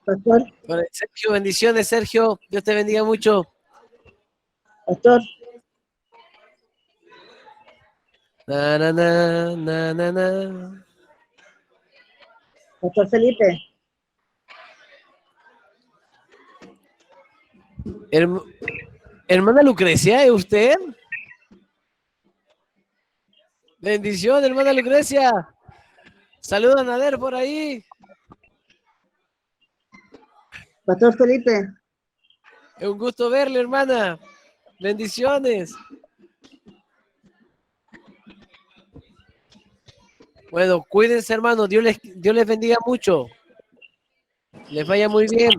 Pastor, Sergio, bendiciones, Sergio. Dios te bendiga mucho. pastor. Na, na, na, na, na, na. Pastor Felipe. Hermana Lucrecia, ¿es usted? Bendición, hermana Lucrecia. Saluda a Nader por ahí. Pastor Felipe. Es un gusto verle, hermana. Bendiciones. Bueno, cuídense, hermanos. Dios les bendiga mucho. Les vaya muy bien.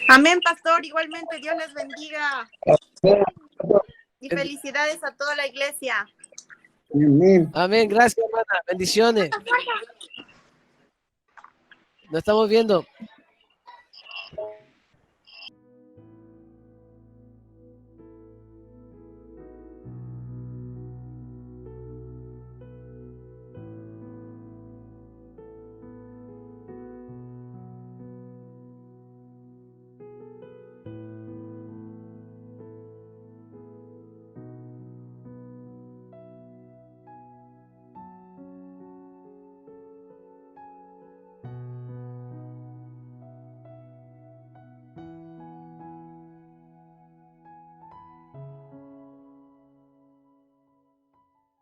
Amén, pastor. Igualmente, Dios les bendiga. Y felicidades a toda la iglesia. Amén. Amén. Gracias, hermana. Bendiciones. Nos estamos viendo.